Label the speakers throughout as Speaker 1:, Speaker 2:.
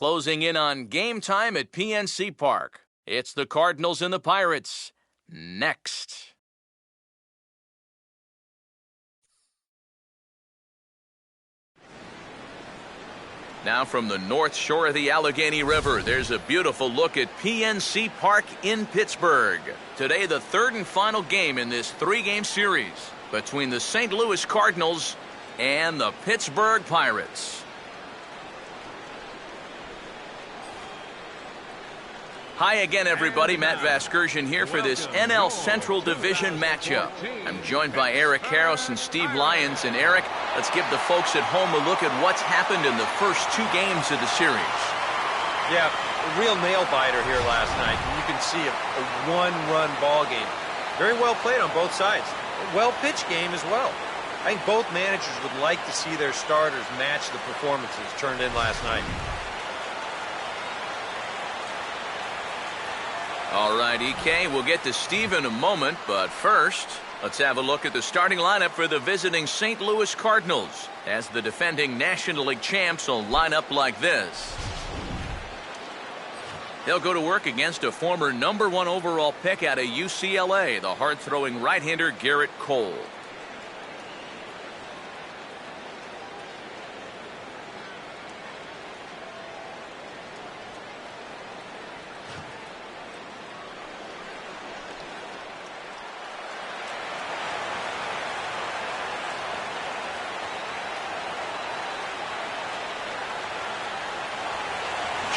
Speaker 1: Closing in on game time at PNC Park. It's the Cardinals and the Pirates. Next. Now from the north shore of the Allegheny River, there's a beautiful look at PNC Park in Pittsburgh. Today, the third and final game in this three-game series between the St. Louis Cardinals and the Pittsburgh Pirates. Hi again, everybody. Matt Vasgersian here for this NL Central Division matchup. I'm joined by Eric Karros and Steve Lyons. And Eric, let's give the folks at home a look at what's happened in the first two games of the series.
Speaker 2: Yeah, a real nail-biter here last night. You can see a one-run ball game. Very well played on both sides. A well-pitched game as well. I think both managers would like to see their starters match the performances turned in last night.
Speaker 1: All right, EK, we'll get to Steve in a moment, but first, let's have a look at the starting lineup for the visiting St. Louis Cardinals, as the defending National League champs will line up like this. They'll go to work against a former #1 overall pick out of UCLA, the hard-throwing right-hander Garrett Cole.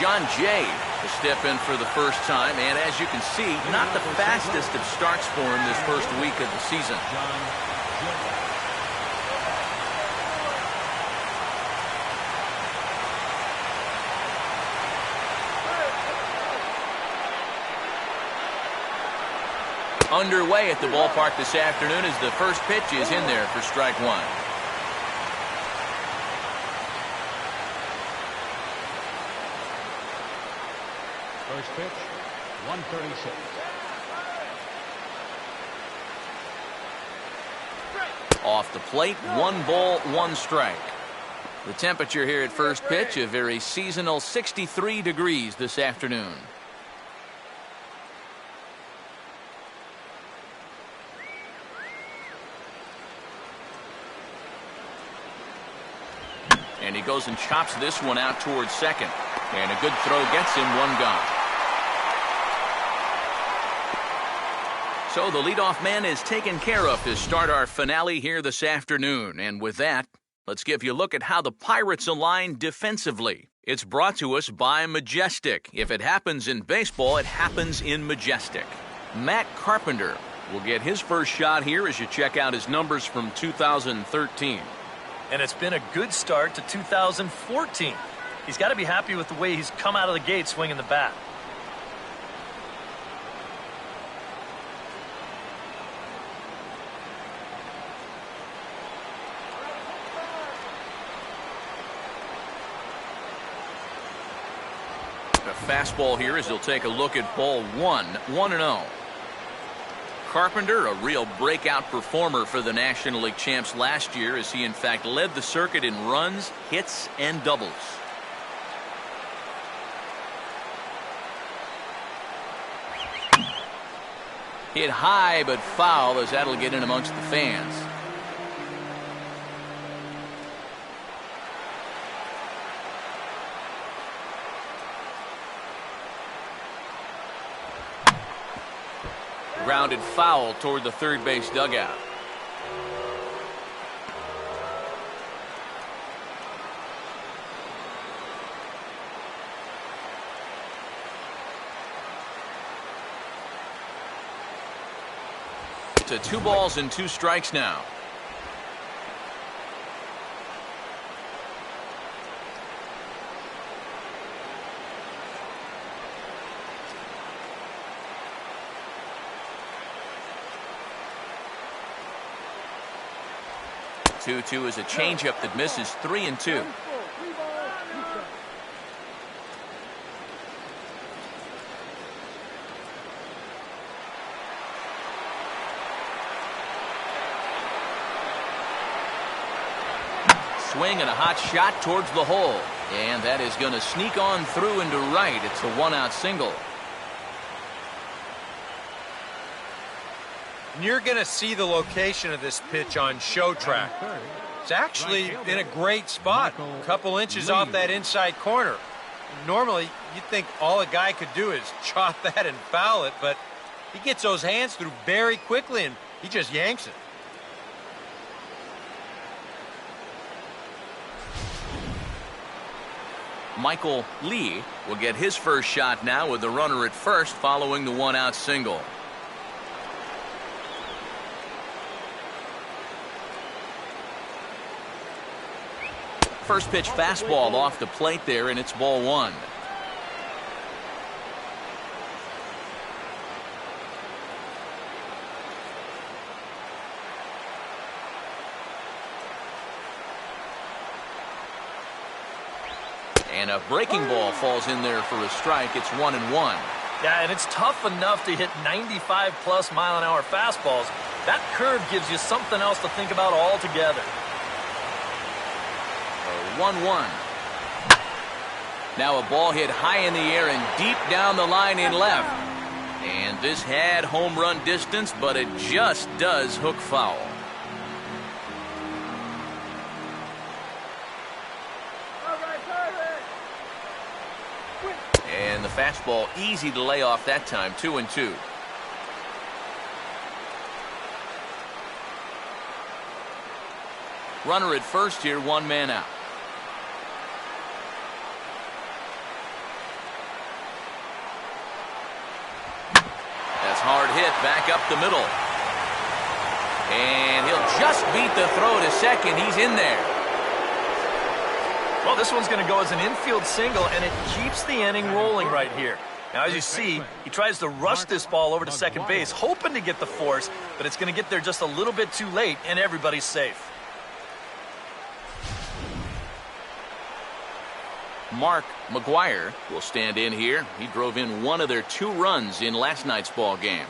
Speaker 1: John Jay to step in for the first time, and as you can see, not the fastest of starts for him this first week of the season. Underway at the ballpark this afternoon as the first pitch is in there for strike one.
Speaker 3: First pitch, 136.
Speaker 1: Off the plate, 1 ball, 1 strike. The temperature here at first pitch, a very seasonal 63 degrees this afternoon. And he goes and chops this one out towards second. And a good throw gets him, 1 gone. So the leadoff man is taken care of to start our finale here this afternoon. And with that, let's give you a look at how the Pirates align defensively. It's brought to us by Majestic. If it happens in baseball, it happens in Majestic. Matt Carpenter will get his first shot here as you check out his numbers from 2013.
Speaker 4: And it's been a good start to 2014. He's got to be happy with the way he's come out of the gate swinging the bat.
Speaker 1: A fastball here as he'll take a look at ball 1, 1-0. Carpenter, a real breakout performer for the National League champs last year, as he in fact led the circuit in runs, hits, and doubles. Hit high but foul, as that'll get in amongst the fans. Grounded foul toward the third base dugout. To 2 balls and 2 strikes now. Two is a changeup that misses 3-2. swing and a hot shot towards the hole. And that is going to sneak on through into right. It's a one-out single.
Speaker 2: And you're going to see the location of this pitch on show track. It's actually in a great spot, a couple inches off that inside corner. Normally, you'd think all a guy could do is chop that and foul it, but he gets those hands through very quickly, and he just yanks it.
Speaker 1: Michael Lee will get his first shot now with the runner at first following the one-out single. First pitch fastball off the plate there, and it's ball one. And a breaking ball falls in there for a strike. It's 1-1.
Speaker 4: Yeah, and it's tough enough to hit 95-plus mile-an-hour fastballs. That curve gives you something else to think about altogether.
Speaker 1: 1-1. Now a ball hit high in the air and deep down the line in left. And this had home run distance, but it just does hook foul. And the fastball easy to lay off that time. 2-2. Runner at first here, one man out. That's hard hit back up the middle. And he'll just beat the throw to second. He's in there.
Speaker 4: Well, this one's going to go as an infield single, and it keeps the inning rolling right here. Now, as you see, he tries to rush this ball over to second base, hoping to get the force, but it's going to get there just a little bit too late, and everybody's safe.
Speaker 1: Mark McGuire will stand in here. He drove in one of their 2 runs in last night's ball game.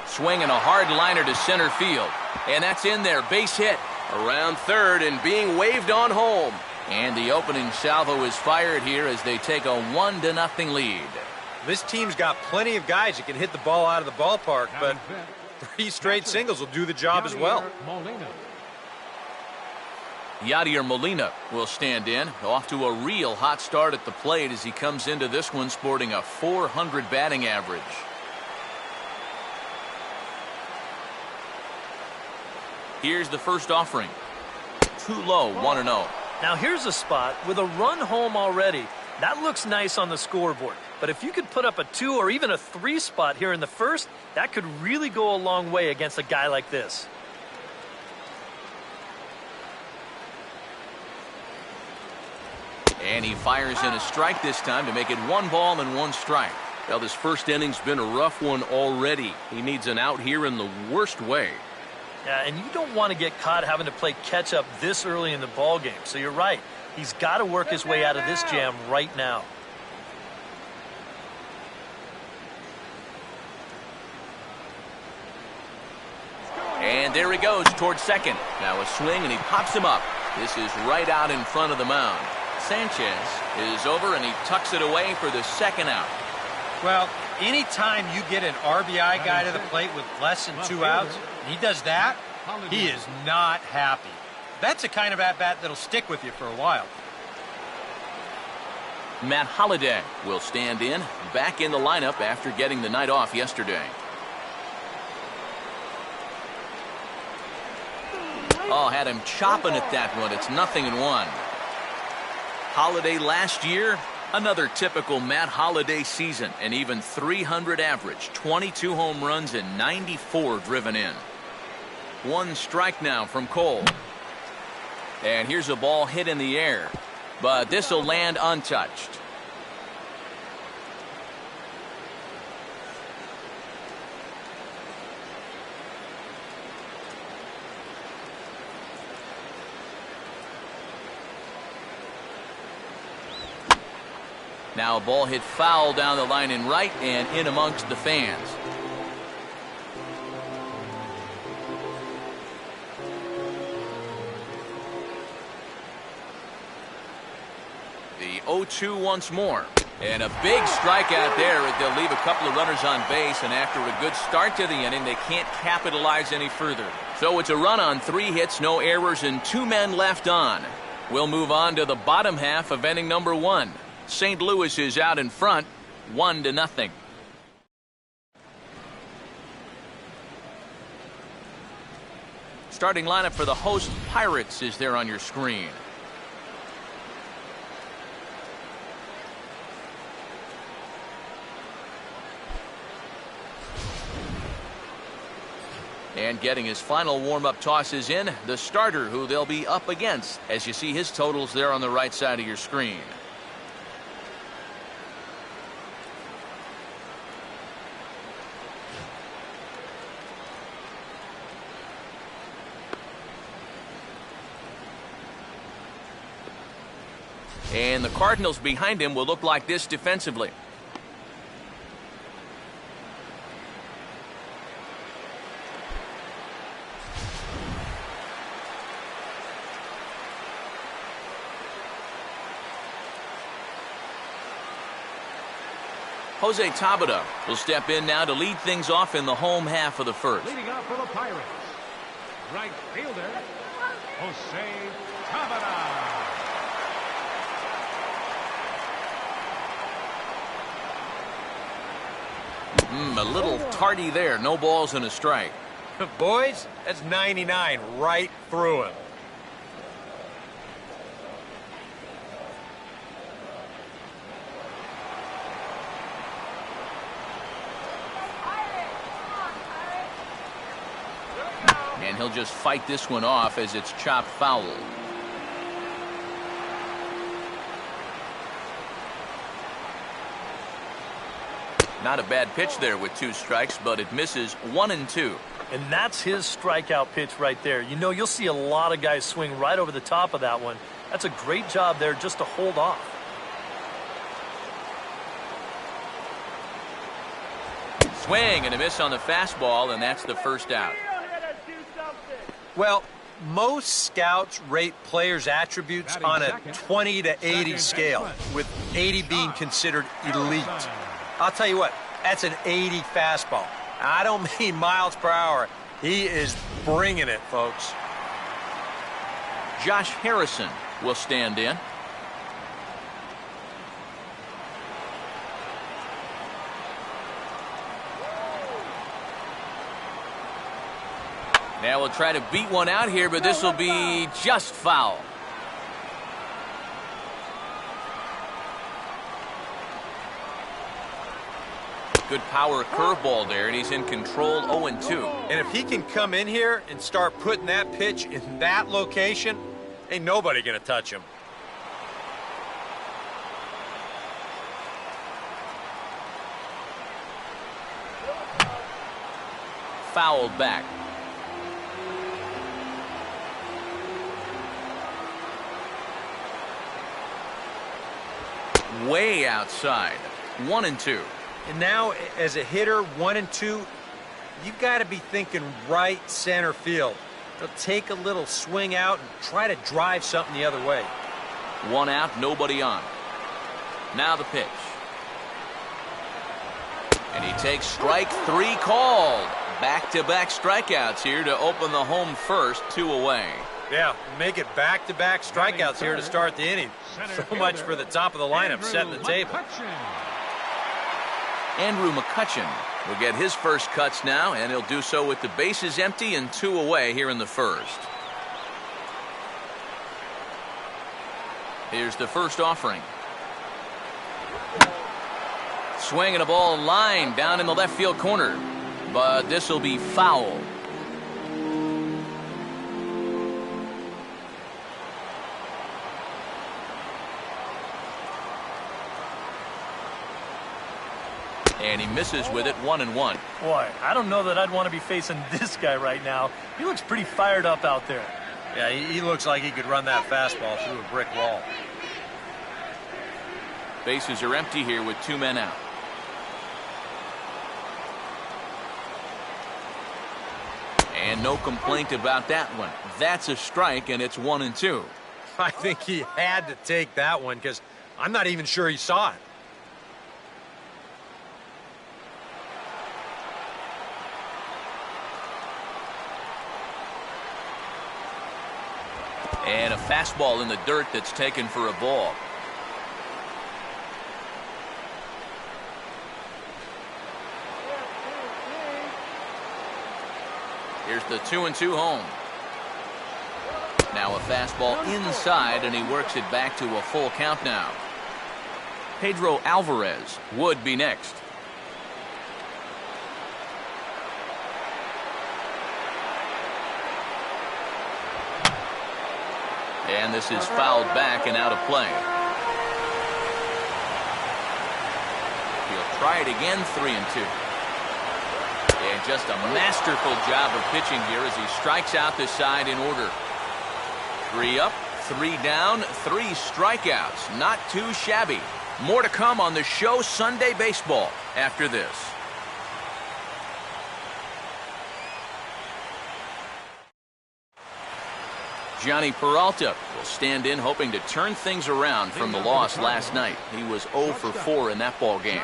Speaker 1: Swinging a hard liner to center field. And that's in there. Base hit. Around third and being waved on home. And the opening salvo is fired here as they take a 1-0 lead.
Speaker 2: This team's got plenty of guys that can hit the ball out of the ballpark, but 3 straight singles will do the job as well.
Speaker 1: Yadier Molina will stand in. Off to a real hot start at the plate as he comes into this one sporting a .400 batting average. Here's the first offering. Too low, 1-0.
Speaker 4: Now here's a spot with a run home already. That looks nice on the scoreboard. But if you could put up a 2 or even a 3 spot here in the first, that could really go a long way against a guy like this.
Speaker 1: And he fires in a strike this time to make it 1 ball and 1 strike. Well, this first inning's been a rough one already. He needs an out here in the worst way.
Speaker 4: Yeah, and you don't want to get caught having to play catch up this early in the ball game. So you're right. He's got to work his way out of this jam right now.
Speaker 1: And there he goes towards second. Now a swing and he pops him up. This is right out in front of the mound. Sanchez is over and he tucks it away for the second out.
Speaker 2: Well, anytime you get an RBI guy to the plate with less than 2 outs, and he does that, he is not happy. That's a kind of at-bat that'll stick with you for a while.
Speaker 1: Matt Holliday will stand in, back in the lineup after getting the night off yesterday. Oh, had him chopping at that one. It's 0-1. Holliday last year, another typical Matt Holliday season. An even .300 average, 22 home runs and 94 driven in. 1 strike now from Cole. And here's a ball hit in the air. But this will land untouched. Now a ball hit foul down the line in right and in amongst the fans. The 0-2 once more. And a big strikeout there. They'll leave a couple of runners on base, and after a good start to the inning, they can't capitalize any further. So it's a run on 3 hits, no errors, and 2 men left on. We'll move on to the bottom half of inning number 1. St. Louis is out in front, 1-0. Starting lineup for the host Pirates is there on your screen. And getting his final warm-up tosses in, the starter who they'll be up against, as you see his totals there on the right side of your screen. And the Cardinals behind him will look like this defensively. Jose Tabata will step in now to lead things off in the home half of the first.
Speaker 3: Leading off for the Pirates, right fielder, Jose Tabata.
Speaker 1: A little tardy there. No balls and a strike.
Speaker 2: Boys, that's 99 right through him.
Speaker 1: And he'll just fight this one off as it's chopped foul. Not a bad pitch there with 2 strikes, but it misses 1-2.
Speaker 4: And that's his strikeout pitch right there. You know, you'll see a lot of guys swing right over the top of that one. That's a great job there just to hold off.
Speaker 1: Swing and a miss on the fastball, and that's the first out.
Speaker 2: Well, most scouts rate players' attributes on a 20 to 80 scale, with 80 being considered elite. I'll tell you what, that's an 80 fastball. I don't mean miles per hour. He is bringing it, folks.
Speaker 1: Josh Harrison will stand in. Now we'll try to beat one out here, but this will be just foul. Good power curveball there, and he's in control 0-2.
Speaker 2: And if he can come in here and start putting that pitch in that location, ain't nobody going to touch him.
Speaker 1: Fouled back. Way outside. 1-2.
Speaker 2: And now, as a hitter, 1-2, you've got to be thinking right center field. They'll take a little swing out and try to drive something the other way.
Speaker 1: 1 out, nobody on. Now the pitch. And he takes strike 3 called. Back-to-back strikeouts here to open the home first, 2 away.
Speaker 2: Yeah, make it back-to-back strikeouts here to start the inning. So much for the top of the lineup setting the table.
Speaker 1: Andrew McCutchen will get his first cuts now, and he'll do so with the bases empty and 2 away here in the first. Here's the first offering. Swinging a ball line down in the left field corner, but this will be foul. And he misses with it, 1-1.
Speaker 4: Boy, I don't know that I'd want to be facing this guy right now. He looks pretty fired up out there.
Speaker 2: Yeah, he looks like he could run that fastball through a brick wall.
Speaker 1: Bases are empty here with 2 men out. And no complaint about that one. That's a strike, and it's 1-2.
Speaker 2: I think he had to take that one because I'm not even sure he saw it.
Speaker 1: And a fastball in the dirt that's taken for a ball. Here's the 2-2 home. Now a fastball inside, and he works it back to a full count now. Pedro Alvarez would be next. And this is fouled back and out of play. He'll try it again, 3-2. And just a masterful job of pitching here as he strikes out this side in order. 3 up, 3 down, 3 strikeouts. Not too shabby. More to come on the show Sunday Baseball after this. Johnny Peralta will stand in hoping to turn things around from the loss last night. He was 0 for 4 in that ball game.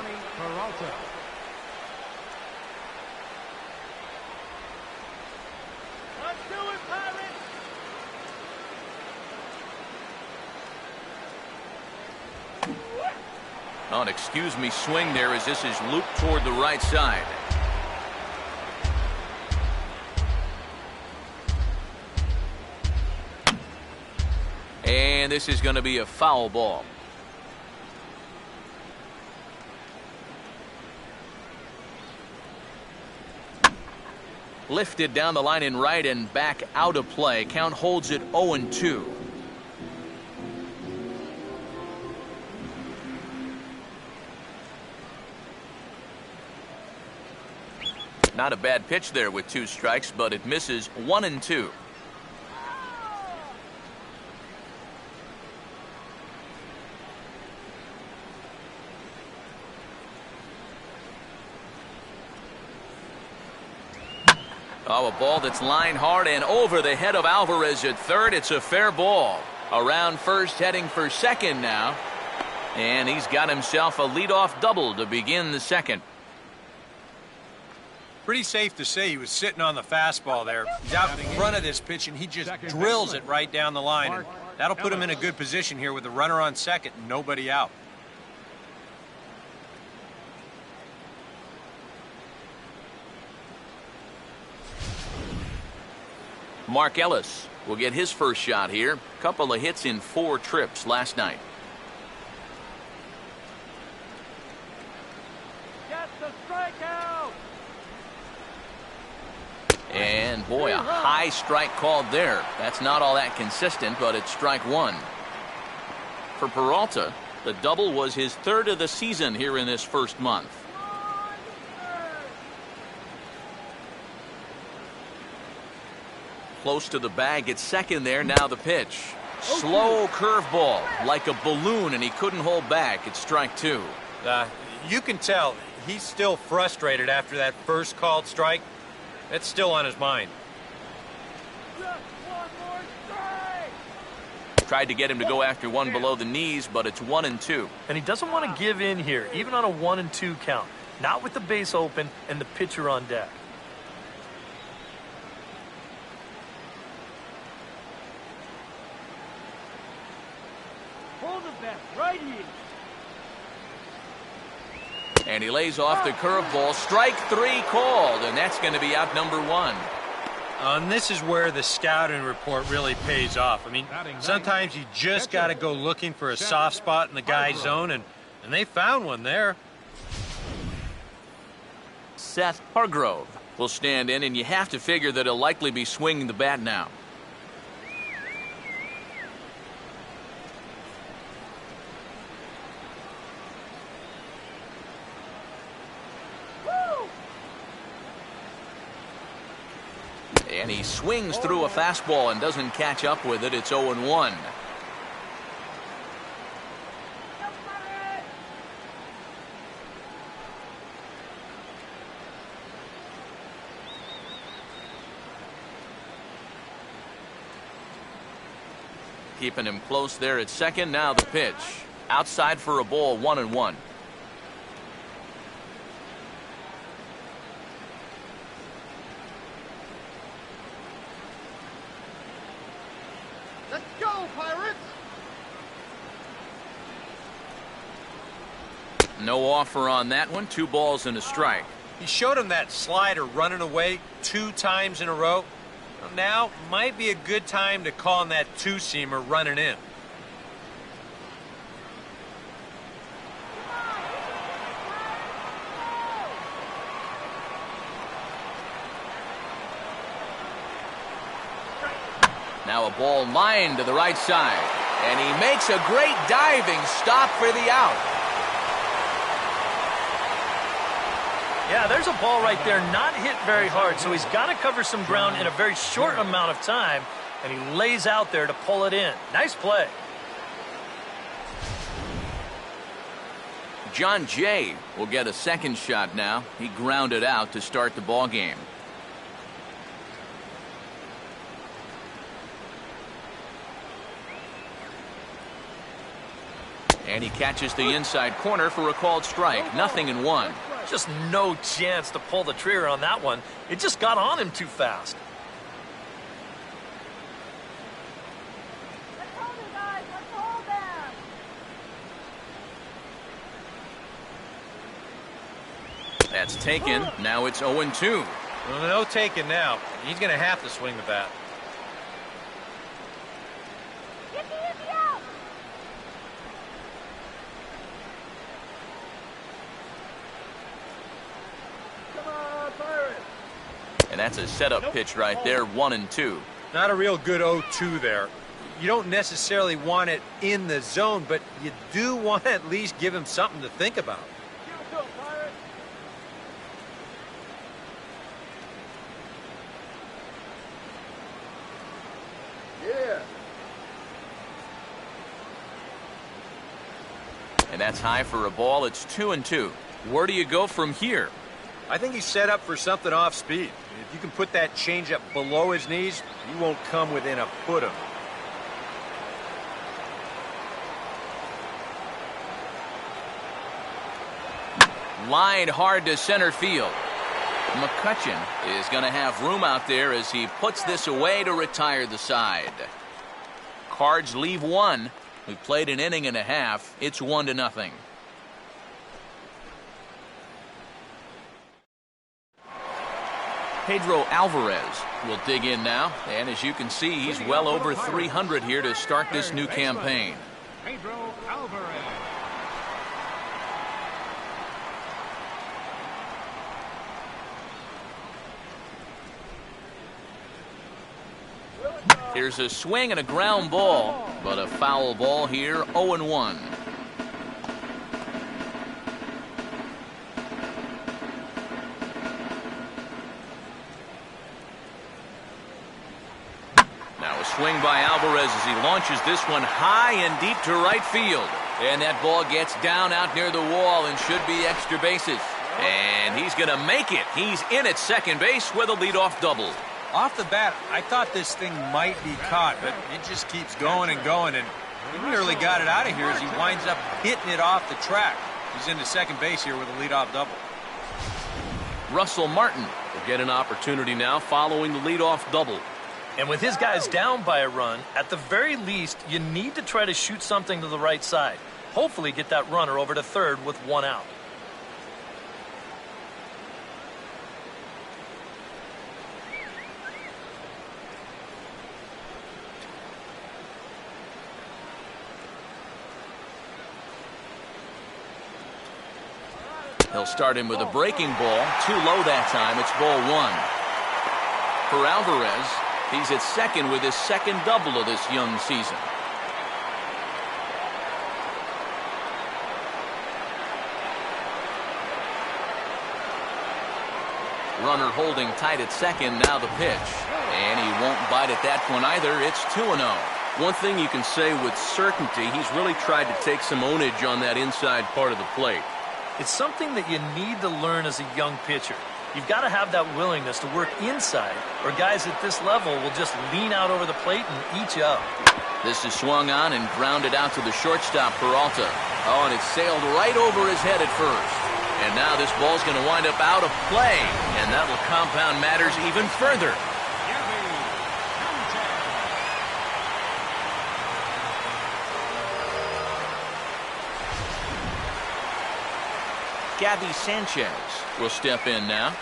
Speaker 1: Oh, and excuse me, swing there as this is looped toward the right side. And this is going to be a foul ball. Lifted down the line in right and back out of play. Count holds it 0-2. Not a bad pitch there with 2 strikes, but it misses 1-2. Oh, a ball that's lined hard and over the head of Alvarez at third. It's a fair ball. Around first, heading for second now. And he's got himself a leadoff double to begin the second.
Speaker 2: Pretty safe to say he was sitting on the fastball there. He's out in front of this pitch, and he just drills it right down the line. And that'll put him in a good position here with a runner on second and nobody out.
Speaker 1: Mark Ellis will get his first shot here. Couple of hits in 4 trips last night.
Speaker 5: Get the strikeout.
Speaker 1: And boy, a high strike called there. That's not all that consistent, but it's strike 1. For Peralta, the double was his 3rd of the season here in this first month. Close to the bag at second there. Now the pitch. Slow curveball like a balloon, and he couldn't hold back. It's strike 2.
Speaker 2: You can tell he's still frustrated after that first called strike. That's still on his mind.
Speaker 5: Just one more strike.
Speaker 1: Tried to get him to go after one below the knees, but it's 1-2.
Speaker 4: And he doesn't want to give in here, even on a 1-2 count. Not with the base open and the pitcher on deck.
Speaker 5: Hold it back, right here.
Speaker 1: And he lays off the curveball. Strike 3 called, and that's going to be out number 1.
Speaker 2: And this is where the scouting report really pays off. I mean, sometimes you just got to go looking for a soft spot in the guy's zone, and they found one there.
Speaker 1: Seth Hargrove will stand in, and you have to figure that he'll likely be swinging the bat now. And he swings through a fastball and doesn't catch up with it. It's 0-1. Keeping him close there at second. Now the pitch. Outside for a ball, 1-1.
Speaker 5: Let's go, Pirates!
Speaker 1: No offer on that one. 2 balls and a strike.
Speaker 2: He showed him that slider running away 2 times in a row. Now might be a good time to call on that 2-seamer running in.
Speaker 1: Now a ball lined to the right side. And he makes a great diving stop for the out.
Speaker 4: Yeah, there's a ball right there, not hit very hard, so he's got to cover some ground in a very short amount of time, and he lays out there to pull it in. Nice play.
Speaker 1: John Jay will get a second shot now. He grounded out to start the ball game. And he catches the inside corner for a called strike. 0-1.
Speaker 4: Just no chance to pull the trigger on that one. It just got on him too fast.
Speaker 5: Let's hold it, guys! Let's hold them!
Speaker 1: That's taken. Now it's 0-2.
Speaker 2: Well, no taking now. He's going to have to swing the bat.
Speaker 5: Yippee out! Come on, Pirates!
Speaker 1: And that's a setup pitch right there. 1-2.
Speaker 2: Not a real good 0-2 there. You don't necessarily want it in the zone, but you do want to at least give him something to think about.
Speaker 5: Give it to him, Pirates! Yeah!
Speaker 1: And that's high for a ball. It's 2-2. Where do you go from here?
Speaker 2: I think he's set up for something off speed. If you can put that changeup below his knees, he won't come within a foot of him.
Speaker 1: Lined hard to center field. McCutcheon is going to have room out there as he puts this away to retire the side. Cards leave 1. We played an inning and a half. It's 1-0. Pedro Alvarez will dig in now, and as you can see, he's well over 300 here to start this new campaign.
Speaker 3: Pedro Alvarez.
Speaker 1: Here's a swing and a ground ball, but a foul ball here, 0-1. Now a swing by Alvarez as he launches this one high and deep to right field. And that ball gets down out near the wall and should be extra bases. And he's going to make it. He's in at second base with a leadoff double.
Speaker 2: Off the bat, I thought this thing might be caught, but it just keeps going and going, and he nearly got it out of here as he winds up hitting it off the track. He's into second base here with a leadoff double.
Speaker 1: Russell Martin will get an opportunity now following the leadoff double.
Speaker 4: And with his guys down by a run, at the very least, you need to try to shoot something to the right side. Hopefully get that runner over to third with 1 out.
Speaker 1: He'll start him with a breaking ball. Too low that time. It's ball 1. For Alvarez, he's at second with his second double of this young season. Runner holding tight at second. Now the pitch. And he won't bite at that one either. It's 2-0. One thing you can say with certainty, he's really tried to take some ownage on that inside part of the plate.
Speaker 4: It's something that you need to learn as a young pitcher. You've got to have that willingness to work inside, or guys at this level will just lean out over the plate and eat you up.
Speaker 1: This is swung on and grounded out to the shortstop, Peralta. Oh, and it sailed right over his head at first. And now this ball's going to wind up out of play, and that'll compound matters even further. Gabby Sanchez will step in now.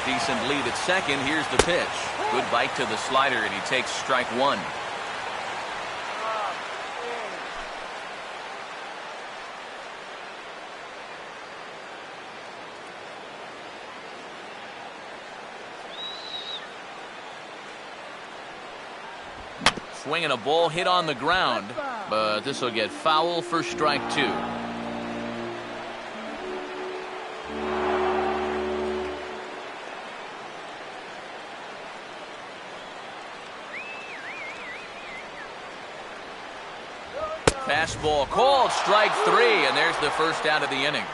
Speaker 1: Decent lead at second. Here's the pitch. Good bite to the slider, and he takes strike one. Swinging a ball hit on the ground, but this will get foul for strike two. Fastball called, strike three, and there's the first out of the inning.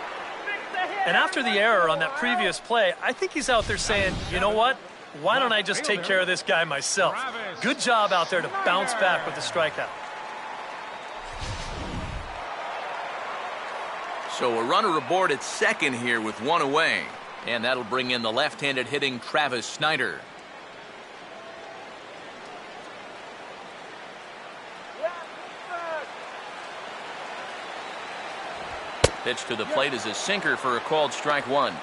Speaker 4: And after the error on that previous play, I think he's out there saying, you know what? Why don't I just take care of this guy myself? Good job out there to bounce back with the strikeout.
Speaker 1: So a runner aboard at second here with one away. And that'll bring in the left-handed hitting Travis Snyder. Pitch to the plate is a sinker for a called strike one.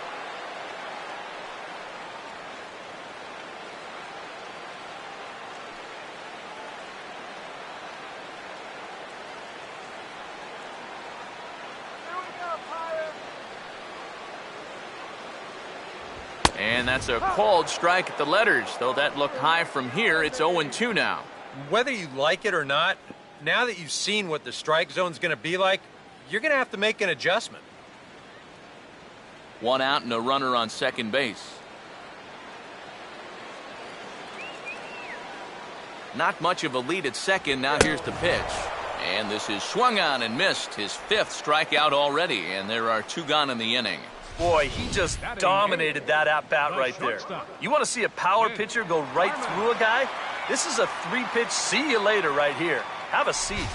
Speaker 1: And that's a called strike at the letters, though that looked high from here. It's 0-2 now.
Speaker 2: Whether you like it or not, now that you've seen what the strike zone's going to be like, you're going to have to make an adjustment.
Speaker 1: One out and a runner on second base. Not much of a lead at second. Now here's the pitch. And this is swung on and missed. His fifth strikeout already, and there are two gone in the inning.
Speaker 4: Boy, he just dominated that at-bat right there. You want to see a power pitcher go right through a guy? This is a three-pitch see you later right here. Have a seat.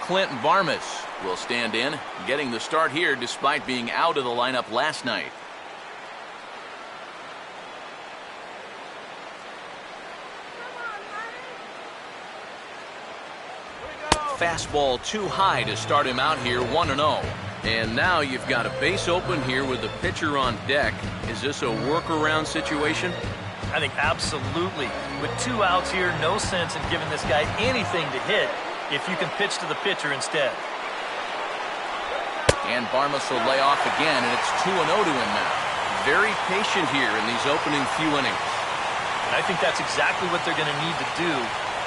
Speaker 1: Clint Barmas will stand in, getting the start here despite being out of the lineup last night. Fastball too high to start him out here, 1-0. And now you've got a base open here with the pitcher on deck. Is this a workaround situation?
Speaker 4: I think absolutely. With two outs here, no sense in giving this guy anything to hit if you can pitch to the pitcher instead.
Speaker 1: And Barmas will lay off again, and it's 2-0 to him now. Very patient here in these opening few innings.
Speaker 4: And I think that's exactly what they're going to need to do.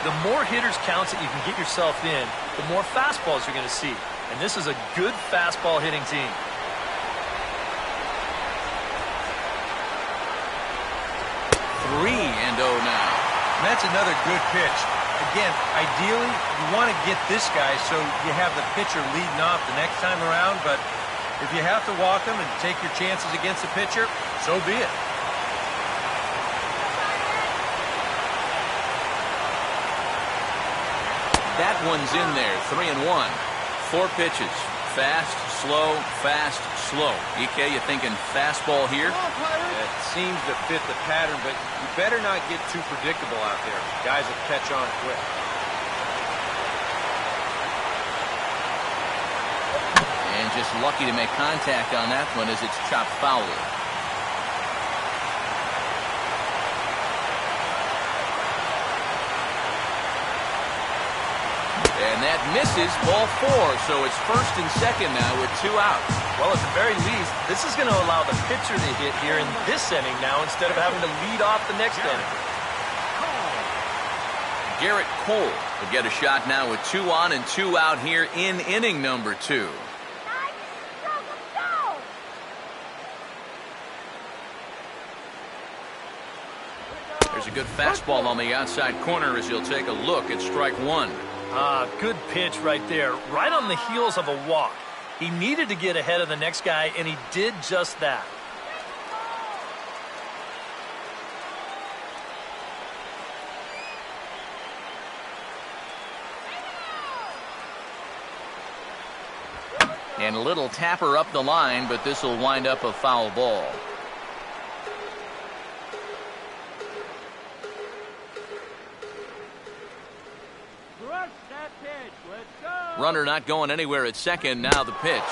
Speaker 4: The more hitters counts that you can get yourself in, the more fastballs you're going to see. And this is a good fastball hitting team.
Speaker 1: 3-0 now.
Speaker 2: And that's another good pitch. Again, ideally, you want to get this guy so you have the pitcher leading off the next time around, but if you have to walk him and take your chances against the pitcher, so be it.
Speaker 1: That one's in there, 3-1. 4 pitches. Fast, slow, fast, slow. EK, you thinking fastball here?
Speaker 2: It seems to fit the pattern, but you better not get too predictable out there. Guys will catch on quick.
Speaker 1: And just lucky to make contact on that one as it's chopped foul. And that misses, ball 4, so it's first and second now with 2 outs.
Speaker 4: Well, at the very least, this is going to allow the pitcher to hit here in this inning now instead of having to lead off the next inning.
Speaker 1: Garrett Cole will get a shot now with 2 on and 2 out here in inning number 2. There's a good fastball on the outside corner as he'll take a look at strike one.
Speaker 4: Good pitch right there, right on the heels of a walk. He needed to get ahead of the next guy, and he did just that.
Speaker 1: And a little tapper up the line, but this will wind up a foul ball.
Speaker 5: Rush that pitch. Let's go.
Speaker 1: Runner not going anywhere at second. Now the pitch.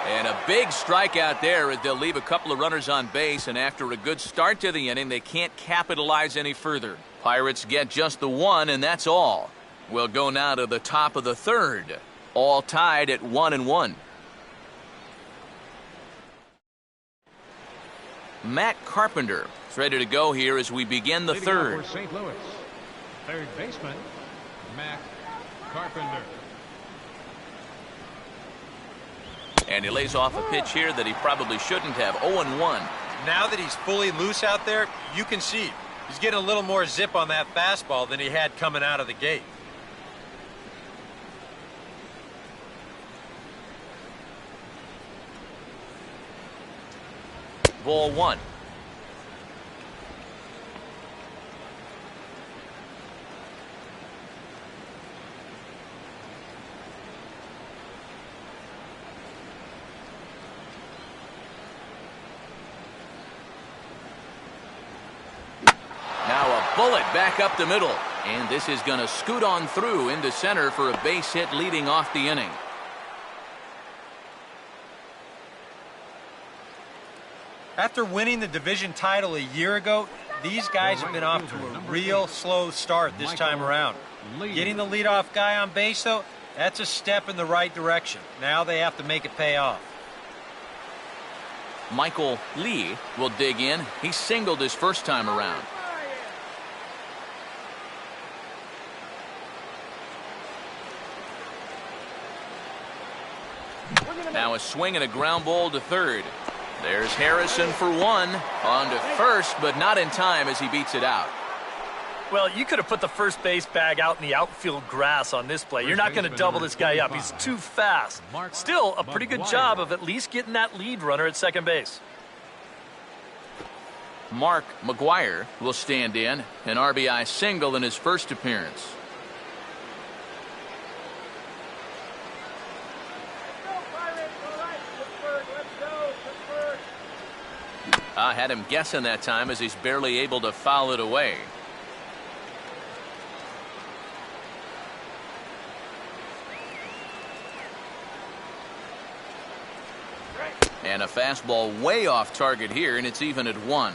Speaker 1: And a big strikeout there as they'll leave a couple of runners on base. And after a good start to the inning, they can't capitalize any further. Pirates get just the one, and that's all. We'll go now to the top of the third. All tied at 1-1. Matt Carpenter is ready to go here as we begin the third.
Speaker 3: For St. Louis, third baseman, Matt Carpenter.
Speaker 1: And he lays off a pitch here that he probably shouldn't have. 0-1.
Speaker 2: Now that he's fully loose out there, you can see he's getting a little more zip on that fastball than he had coming out of the gate.
Speaker 1: Ball one. Now a bullet back up the middle. And this is going to scoot on through into center for a base hit leading off the inning.
Speaker 2: After winning the division title a year ago, these guys have been off to a real slow start this time around. Getting the leadoff guy on base, though, that's a step in the right direction. Now they have to make it pay off.
Speaker 1: Michael Lee will dig in. He singled his first time around. Now a swing and a ground ball to third. There's Harrison for one. On to first, but not in time as he beats it out.
Speaker 4: Well, you could have put the first base bag out in the outfield grass on this play. You're not going to double this guy up. He's too fast. Still, a pretty good job of at least getting that lead runner at second base.
Speaker 1: Mark McGuire will stand in, an RBI single in his first appearance. I had him guessing that time as he's barely able to foul it away. And a fastball way off target here, and it's even at 1.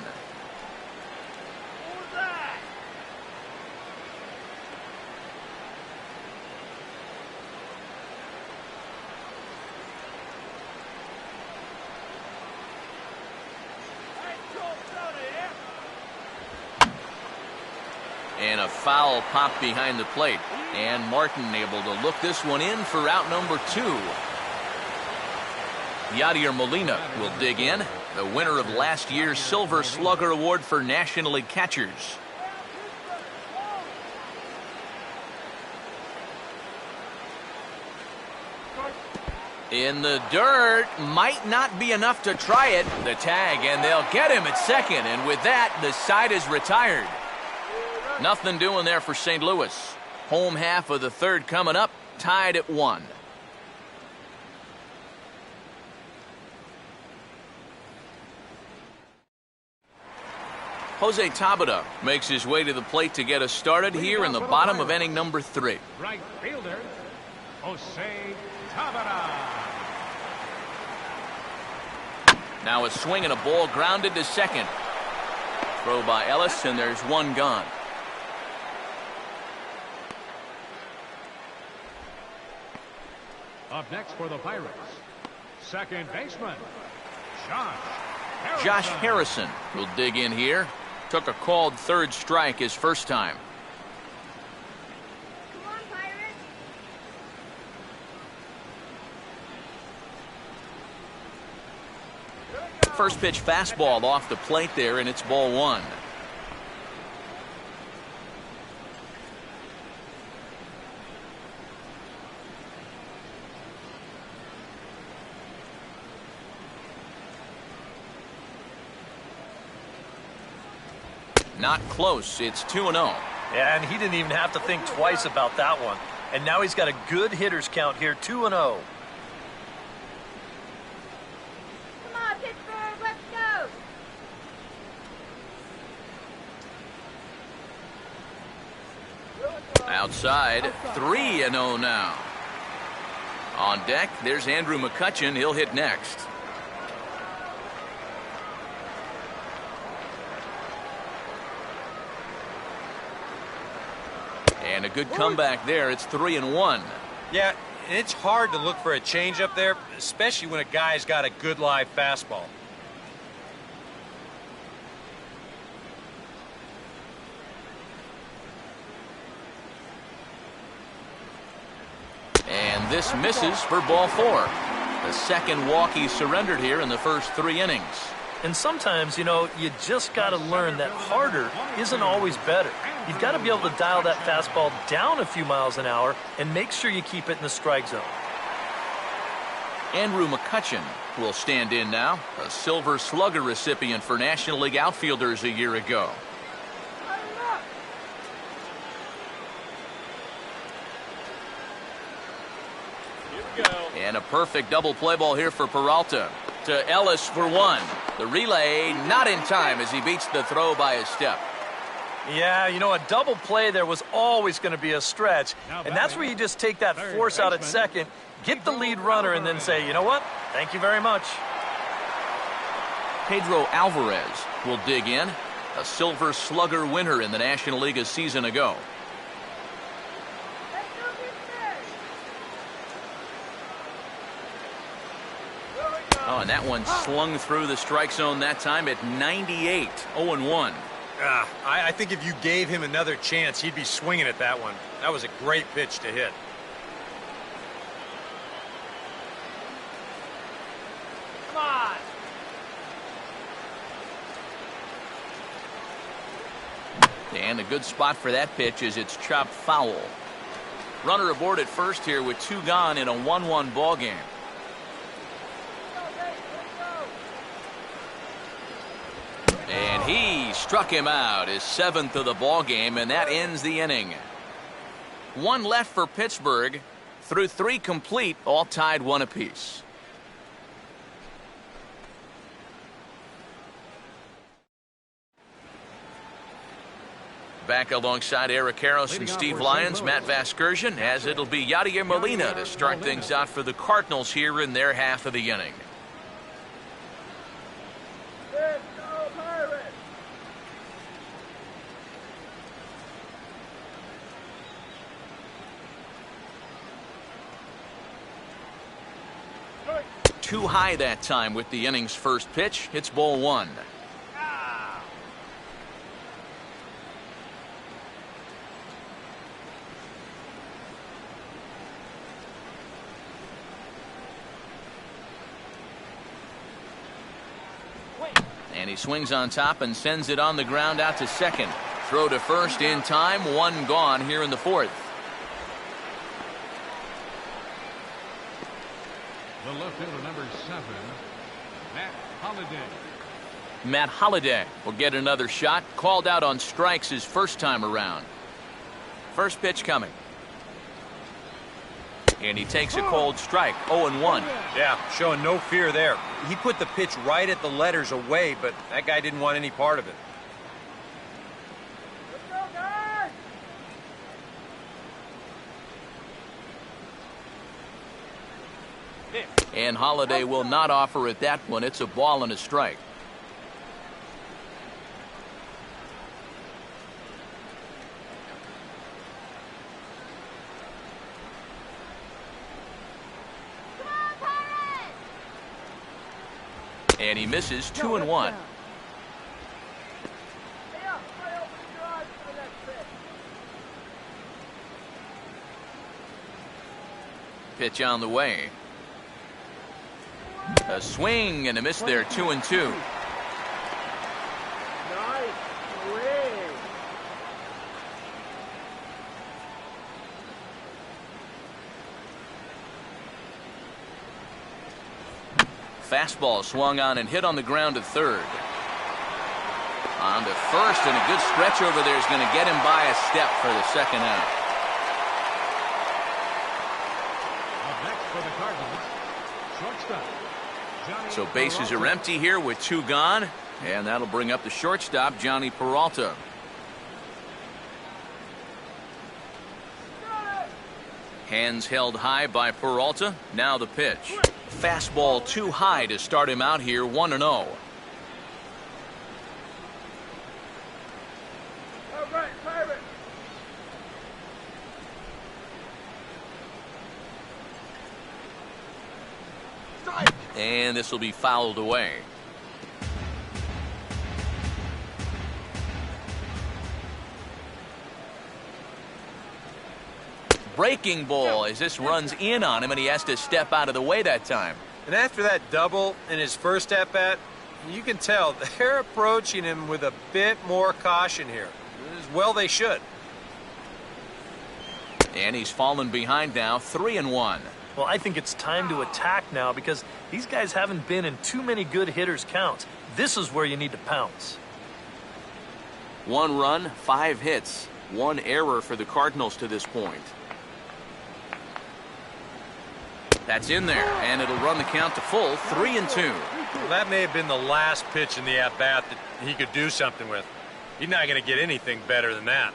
Speaker 1: And a foul pop behind the plate. And Martin able to look this one in for out number 2. Yadier Molina will dig in, the winner of last year's Silver Slugger Award for National League catchers. In the dirt, might not be enough to try it. The tag, and they'll get him at second, and with that, the side is retired. Nothing doing there for St. Louis. Home half of the third coming up, tied at 1. Jose Tabata makes his way to the plate to get us started here in the bottom of inning number 3.
Speaker 3: Right fielder, Jose Tabata.
Speaker 1: Now a swing and a ball grounded to second. Throw by Ellis, and there's one gone.
Speaker 3: Up next for the Pirates, second baseman,
Speaker 1: Josh Harrison will dig in here. Took a called third strike his first time.
Speaker 5: Come on, Pirates.
Speaker 1: First pitch fastball off the plate there, and it's ball 1. Not close. It's 2-0.
Speaker 4: Yeah, and he didn't even have to think twice about that one. And now he's got a good hitters count here, 2-0.
Speaker 5: Come on, Pittsburgh, let's go.
Speaker 1: Outside, 3-0 now. On deck, there's Andrew McCutchen. He'll hit next. And a good comeback there. It's 3-1.
Speaker 2: Yeah, and it's hard to look for a change up there, especially when a guy's got a good live fastball.
Speaker 1: And this misses for ball 4. The second walk he surrendered here in the first 3 innings.
Speaker 4: And sometimes, you know, you just got to learn that harder isn't always better. You've got to be able to dial that fastball down a few miles an hour and make sure you keep it in the strike zone.
Speaker 1: Andrew McCutchen will stand in now, a Silver Slugger recipient for National League outfielders a year ago. And a perfect double play ball here for Peralta. To Ellis for 1. The relay not in time as he beats the throw by a step.
Speaker 4: Yeah, you know, a double play there was always going to be a stretch. And that's where you just take that force out at second, get the lead runner, and then say, you know what, thank you very much.
Speaker 1: Pedro Alvarez will dig in, a Silver Slugger winner in the National League a season ago. Oh, and that one slung through the strike zone that time at 98, 0-1.
Speaker 2: I think if you gave him another chance, he'd be swinging at that one. That was a great pitch to hit.
Speaker 5: Come on.
Speaker 1: And a good spot for that pitch as it's chopped foul. Runner aboard at first here with 2 gone in a 1-1 ball game. And he struck him out, his 7th of the ball game, and that ends the inning. 1 left for Pittsburgh. Through 3 complete, all tied 1 apiece. Back alongside Eric Karros and Steve Lyons, Matt Vasgersian, as it'll be Yadier Molina to start things out for the Cardinals here in their half of the inning. Too high that time with the inning's first pitch. It's ball 1. And he swings on top and sends it on the ground out to second. Throw to first in time. 1 gone here in the 4th.
Speaker 3: The left fielder, number 7, Matt Holliday.
Speaker 1: Matt Holliday will get another shot. Called out on strikes his first time around. First pitch coming. And he takes a cold strike. 0-1.
Speaker 2: Yeah, showing no fear there. He put the pitch right at the letters away, but that guy didn't want any part of it.
Speaker 1: And Holliday will not offer at that one. It's a ball and a strike. And he misses 2-1. Pitch on the way. A swing and a miss there, 2-2. Fastball swung on and hit on the ground to third. On to first, and a good stretch over there is going to get him by a step for the second out.
Speaker 3: Up next for the Cardinals, shortstop.
Speaker 1: So bases are empty here with 2 gone, and that'll bring up the shortstop, Johnny Peralta. Hands held high by Peralta. Now the pitch. Fastball too high to start him out here, 1-0. And this will be fouled away. Breaking ball as this runs in on him, and he has to step out of the way that time.
Speaker 2: And after that double in his first at-bat, you can tell they're approaching him with a bit more caution here. As well they should.
Speaker 1: And he's fallen behind now, 3-1.
Speaker 4: Well, I think it's time to attack now because these guys haven't been in too many good hitters' counts. This is where you need to pounce.
Speaker 1: 1 run, 5 hits. 1 error for the Cardinals to this point. That's in there, and it'll run the count to full, 3-2.
Speaker 2: Well, that may have been the last pitch in the at-bat that he could do something with. He's not going to get anything better than that.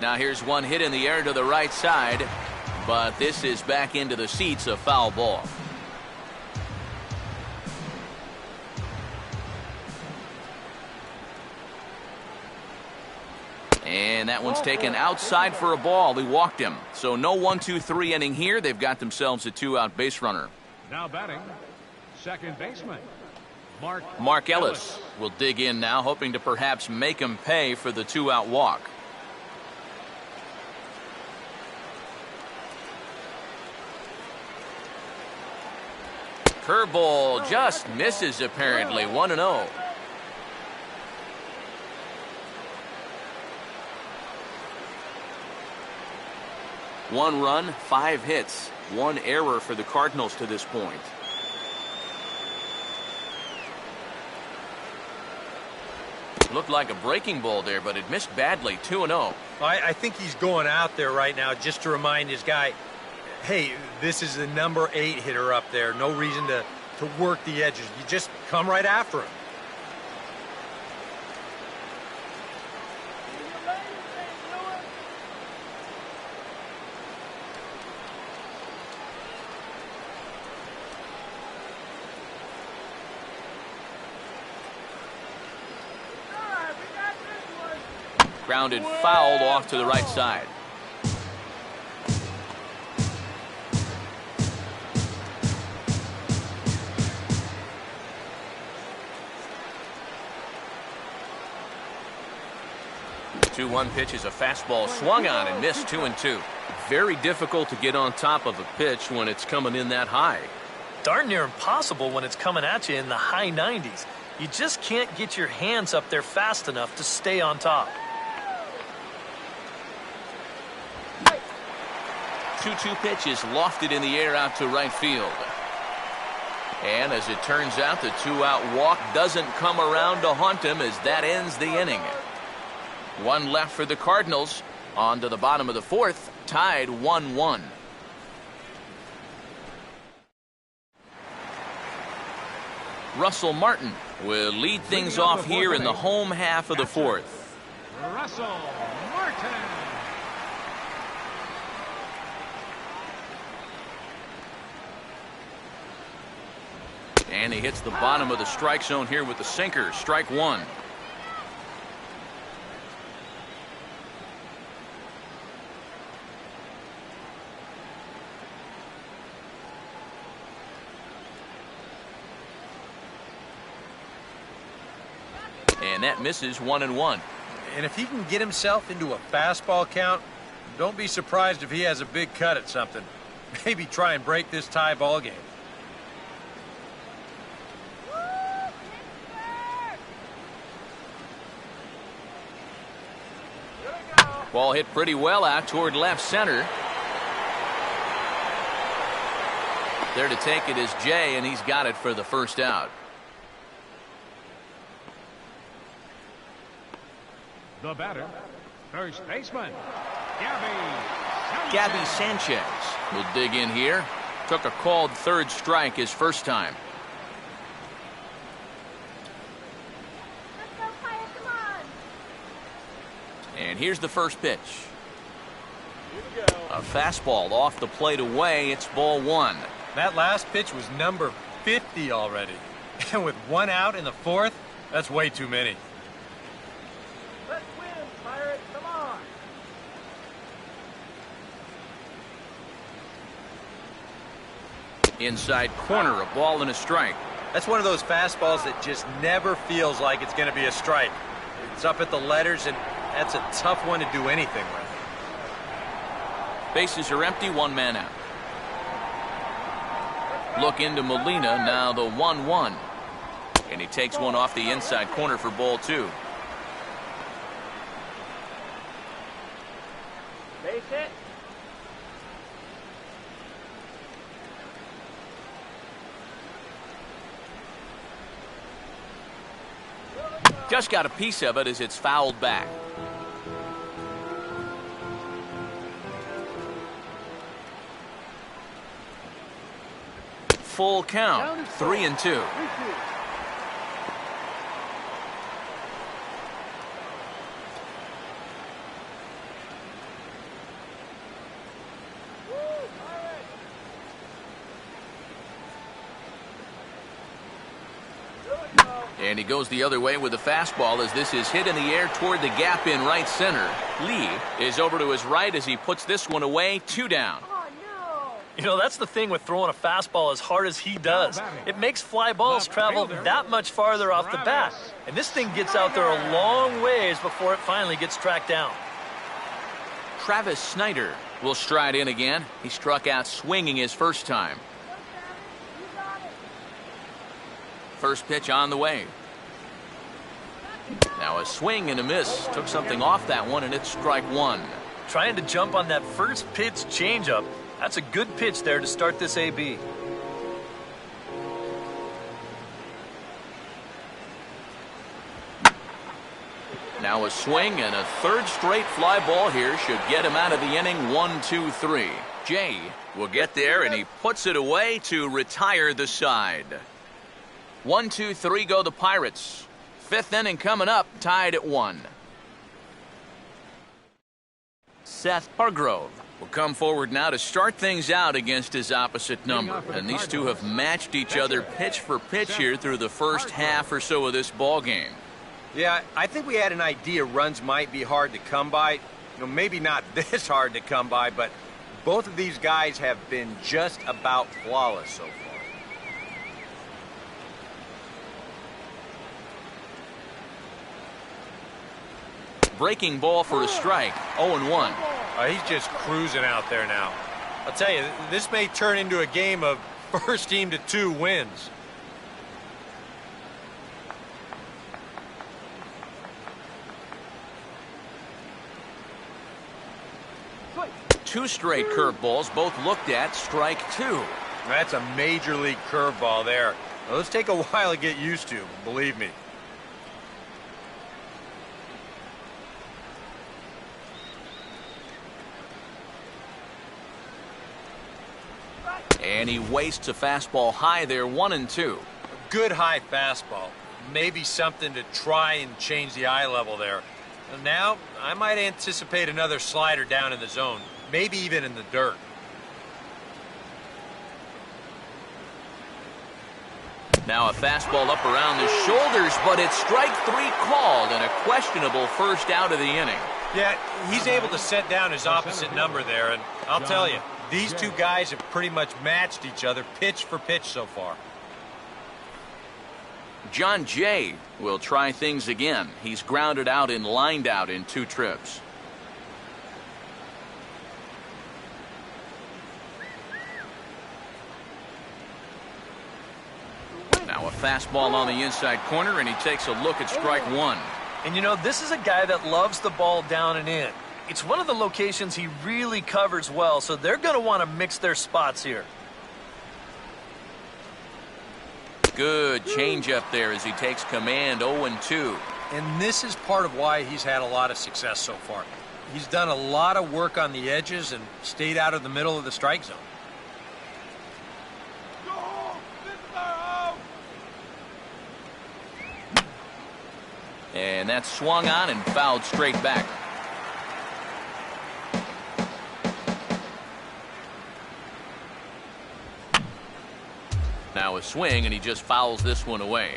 Speaker 1: Now here's 1 hit in the air to the right side, but this is back into the seats, a foul ball. And that one's taken outside for a ball. He walked him. So no 1-2-3 inning here. They've got themselves a 2-out base runner.
Speaker 3: Now batting, second baseman,
Speaker 1: Mark Ellis will dig in now, hoping to perhaps make him pay for the 2-out walk. Curveball just misses apparently, 1-0. One run, 5 hits, 1 error for the Cardinals to this point. Looked like a breaking ball there, but it missed badly, 2-0.
Speaker 2: I think he's going out there right now just to remind his guy, hey, this is the number 8 hitter up there. No reason to work the edges. You just come right after him.
Speaker 1: Grounded fouled off to the right side. The 2-1 pitch is a fastball swung on and missed, 2-2. Very difficult to get on top of a pitch when it's coming in that high.
Speaker 4: Darn near impossible when it's coming at you in the high 90s. You just can't get your hands up there fast enough to stay on top.
Speaker 1: 2-2 pitch is lofted in the air out to right field. And as it turns out, the 2-out walk doesn't come around to haunt him as that ends the inning. 1 left for the Cardinals. On to the bottom of the 4th, tied 1-1. Russell Martin will lead things off here in the home half of the 4th.
Speaker 3: Russell Martin.
Speaker 1: And he hits the bottom of the strike zone here with the sinker. Strike 1. And that misses, 1-1.
Speaker 2: And if he can get himself into a fastball count, don't be surprised if he has a big cut at something. Maybe try and break this tie ball game.
Speaker 1: Ball hit pretty well out toward left center. There to take it is Jay, and he's got it for the first out.
Speaker 3: The batter, first baseman,
Speaker 1: Gabby Sanchez will dig in here. Took a called third strike his first time.
Speaker 5: Let's go, Pirates, come on.
Speaker 1: And here's the first pitch. A fastball off the plate away. It's ball one.
Speaker 2: That last pitch was number 50 already. And with one out in the fourth, that's way too many.
Speaker 5: Let's win, Pirates, come on.
Speaker 1: Inside corner, a ball and a strike.
Speaker 2: That's one of those fastballs that just never feels like it's going to be a strike. It's up at the letters, and that's a tough one to do anything with.
Speaker 1: Bases are empty, one man out. Look into Molina, now the 1-1. And he takes one off the inside corner for ball two.
Speaker 5: Base hit.
Speaker 1: Just got a piece of it as it's fouled back. Full count, 3-2. And he goes the other way with the fastball as this is hit in the air toward the gap in right center. Lee is over to his right as he puts this one away, 2 down.
Speaker 5: Oh, no.
Speaker 4: You know, that's the thing with throwing a fastball as hard as he does. It makes fly balls travel that much farther off the bat. And this thing gets out there a long ways before it finally gets tracked down.
Speaker 1: Travis Snyder will stride in again. He struck out swinging his first time.
Speaker 5: You got it.
Speaker 1: First pitch on the way. Now a swing and a miss. Took something off that one, and it's strike one.
Speaker 4: Trying to jump on that first pitch changeup. That's a good pitch there to start this AB.
Speaker 1: Now a swing and a third straight fly ball here should get him out of the inning. 1-2-3. Jay will get there, and he puts it away to retire the side. 1-2-3 go the Pirates. Fifth inning coming up, tied at 1. Seth Hargrove will come forward now to start things out against his opposite number. And these two have matched each other pitch for pitch here through the first half or so of this ball game.
Speaker 2: Yeah, I think we had an idea runs might be hard to come by. You know, maybe not this hard to come by, but both of these guys have been just about flawless so far.
Speaker 1: Breaking ball for a strike. 0-1.
Speaker 2: He's just cruising out there now. I'll tell you, this may turn into a game of first team to 2 wins.
Speaker 1: Two straight curveballs, both looked at, strike 2.
Speaker 2: That's a major league curveball there. Those take a while to get used to, believe me.
Speaker 1: And he wastes a fastball high there, 1-2.
Speaker 2: Good high fastball. Maybe something to try and change the eye level there. And now, I might anticipate another slider down in the zone. Maybe even in the dirt.
Speaker 1: Now a fastball up around the shoulders, but it's strike 3 called and a questionable first out of the inning.
Speaker 2: Yeah, he's able to set down his opposite number there, and I'll tell you, these two guys have pretty much matched each other pitch for pitch so far.
Speaker 1: John Jay will try things again. He's grounded out and lined out in 2 trips. Now a fastball on the inside corner, and he takes a look at strike 1.
Speaker 4: And you know, this is a guy that loves the ball down and in. It's one of the locations he really covers well, so they're going to want to mix their spots here.
Speaker 1: Good changeup there as he takes command. 0-2.
Speaker 2: And this is part of why he's had a lot of success so far. He's done a lot of work on the edges and stayed out of the middle of the strike zone.
Speaker 1: And that's swung on and fouled straight back. Now a swing, and he just fouls this one away.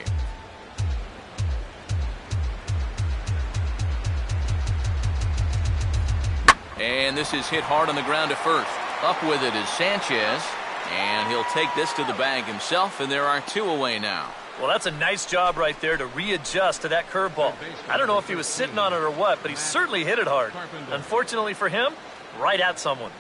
Speaker 1: And this is hit hard on the ground to first. Up with it is Sanchez, and he'll take this to the bag himself, and there are 2 away now.
Speaker 4: Well, that's a nice job right there to readjust to that curveball. I don't know if he was sitting on it or what, but he certainly hit it hard. Unfortunately for him, right at someone.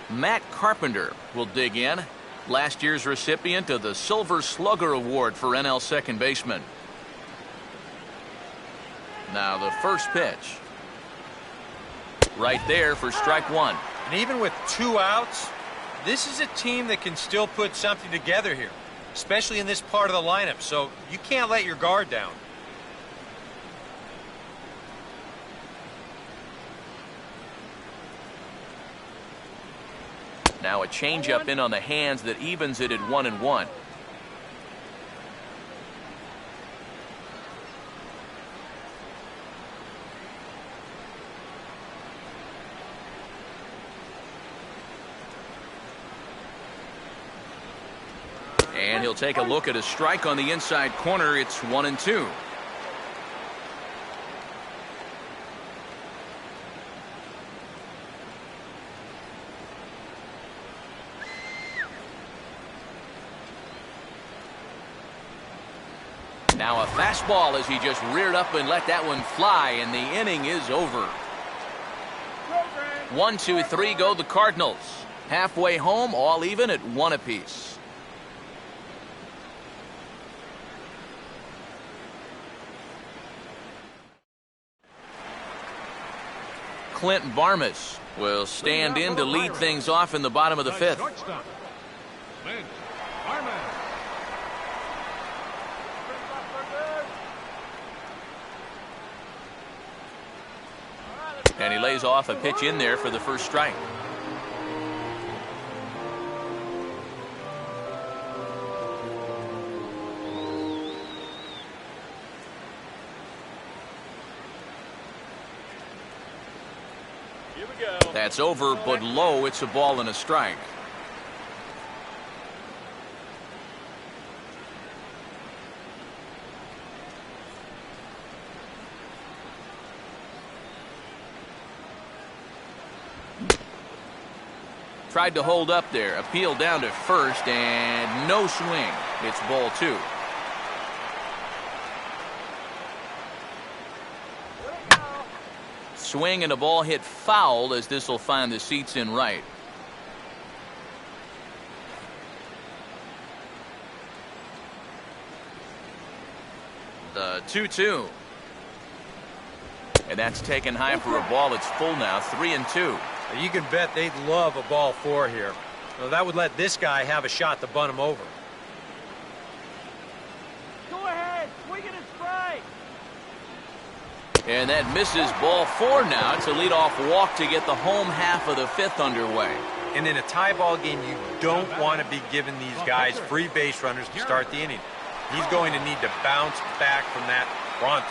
Speaker 1: Matt Carpenter will dig in. Last year's recipient of the Silver Slugger Award for NL second baseman. Now the first pitch. Right there for strike 1.
Speaker 2: And even with 2 outs, this is a team that can still put something together here, especially in this part of the lineup, so you can't let your guard down.
Speaker 1: Now a changeup in on the hands that evens it at 1-1. And he'll take a look at a strike on the inside corner. It's 1-2. Now a fastball as he just reared up and let that one fly, and the inning is over. 1, 2, 3 go the Cardinals. Halfway home, all even at 1 apiece. Clint Barmas will stand in to lead things off in the bottom of the 5th.
Speaker 3: Shortstop, Clint Barmas.
Speaker 1: And he lays off a pitch in there for the first strike. That's over, but low. It's a ball and a strike. Tried to hold up there. Appeal down to first, and no swing. It's ball 2. Swing and a ball hit foul as this will find the seats in right. The 2-2. And that's taken high for a ball. It's full now, 3-2.
Speaker 2: You can bet they'd love a ball 4 here. Well, that would let this guy have a shot to bunt him over.
Speaker 5: Go ahead, swing it and strike.
Speaker 1: And that misses ball 4 now. It's a leadoff walk to get the home half of the 5th underway.
Speaker 2: And in a tie ball game, you don't want to be giving these guys free base runners to start the inning. He's going to need to bounce back from that pronto.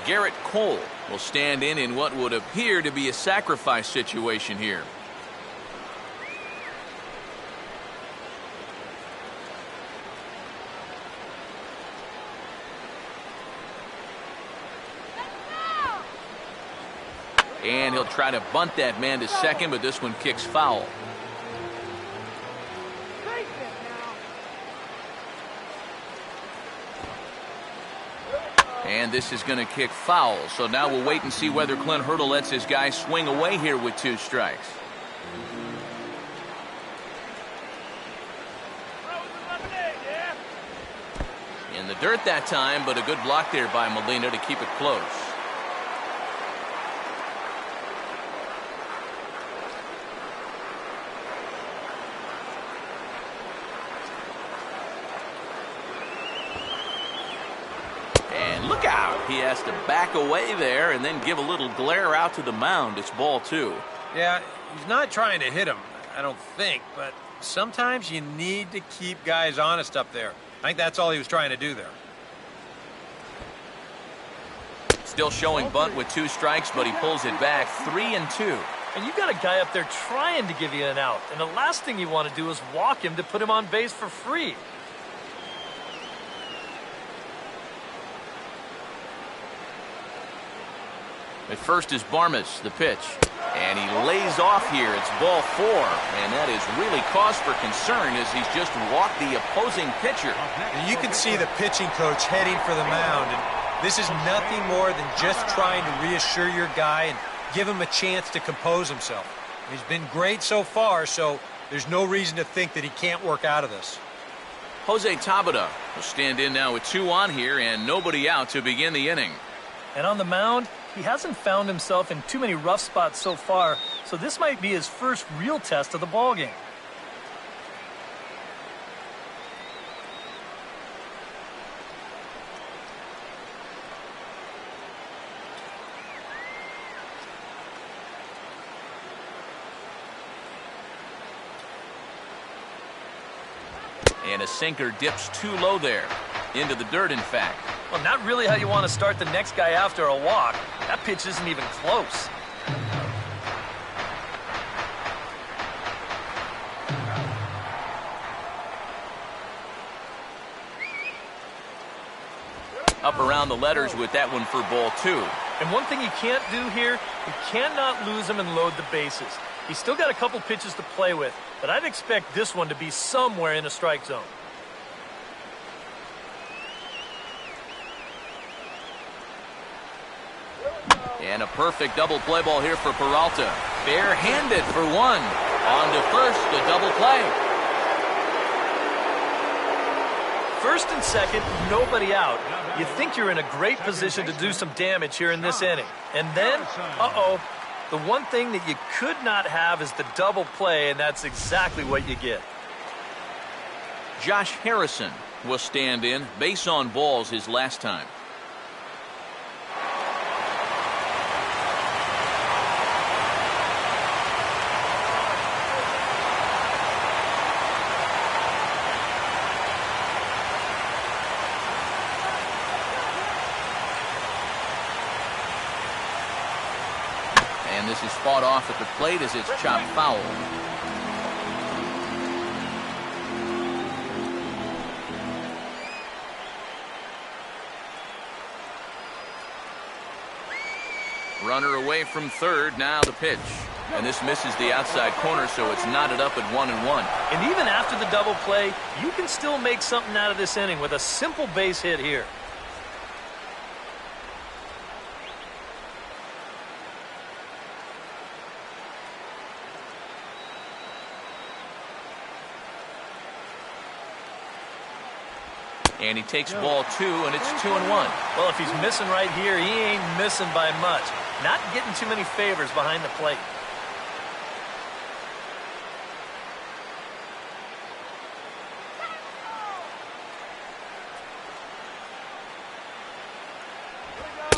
Speaker 1: Garrett Cole will stand in what would appear to be a sacrifice situation here. And he'll try to bunt that man to second, but this one kicks foul.
Speaker 5: Take it now.
Speaker 1: And this is going to kick foul. So now we'll wait and see whether Clint Hurdle lets his guy swing away here with 2 strikes. In the dirt that time, but a good block there by Molina to keep it close. He has to back away there and then give a little glare out to the mound. It's ball 2.
Speaker 2: Yeah, he's not trying to hit him, I don't think, but sometimes you need to keep guys honest up there. I think that's all he was trying to do there.
Speaker 1: Still showing bunt with 2 strikes, but he pulls it back 3-2.
Speaker 4: And you got a guy up there trying to give you an out, and the last thing you want to do is walk him to put him on base for free.
Speaker 1: At first is Barmes, the pitch. And he lays off here. It's ball 4. And that is really cause for concern as he's just walked the opposing pitcher.
Speaker 2: And you can see the pitching coach heading for the mound. And this is nothing more than just trying to reassure your guy and give him a chance to compose himself. He's been great so far, so there's no reason to think that he can't work out of this.
Speaker 1: Jose Tabata will stand in now with 2 on here and nobody out to begin the inning.
Speaker 4: And on the mound, he hasn't found himself in too many rough spots so far, so this might be his first real test of the ballgame.
Speaker 1: And a sinker dips too low there. Into the dirt, in fact.
Speaker 4: Well, not really how you want to start the next guy after a walk. That pitch isn't even close.
Speaker 1: Up around the letters with that one for ball 2.
Speaker 4: And one thing you can't do here, you cannot lose him and load the bases. He's still got a couple pitches to play with, but I'd expect this one to be somewhere in the strike zone.
Speaker 1: And a perfect double play ball here for Peralta. Bare-handed for 1. On to first, a double play.
Speaker 4: First and second, nobody out. You think you're in a great position to do some damage here in this inning. And then, the one thing that you could not have is the double play, and that's exactly what you get.
Speaker 1: Josh Harrison will stand in. Base on balls his last time. And this is fought off at the plate as it's chopped foul. Runner away from third, now the pitch. And this misses the outside corner, so it's knotted up at 1-1.
Speaker 4: And even after the double play, you can still make something out of this inning with a simple base hit here.
Speaker 1: And he takes ball 2, and it's 2-1.
Speaker 4: Well, if he's missing right here, he ain't missing by much. Not getting too many favors behind the plate.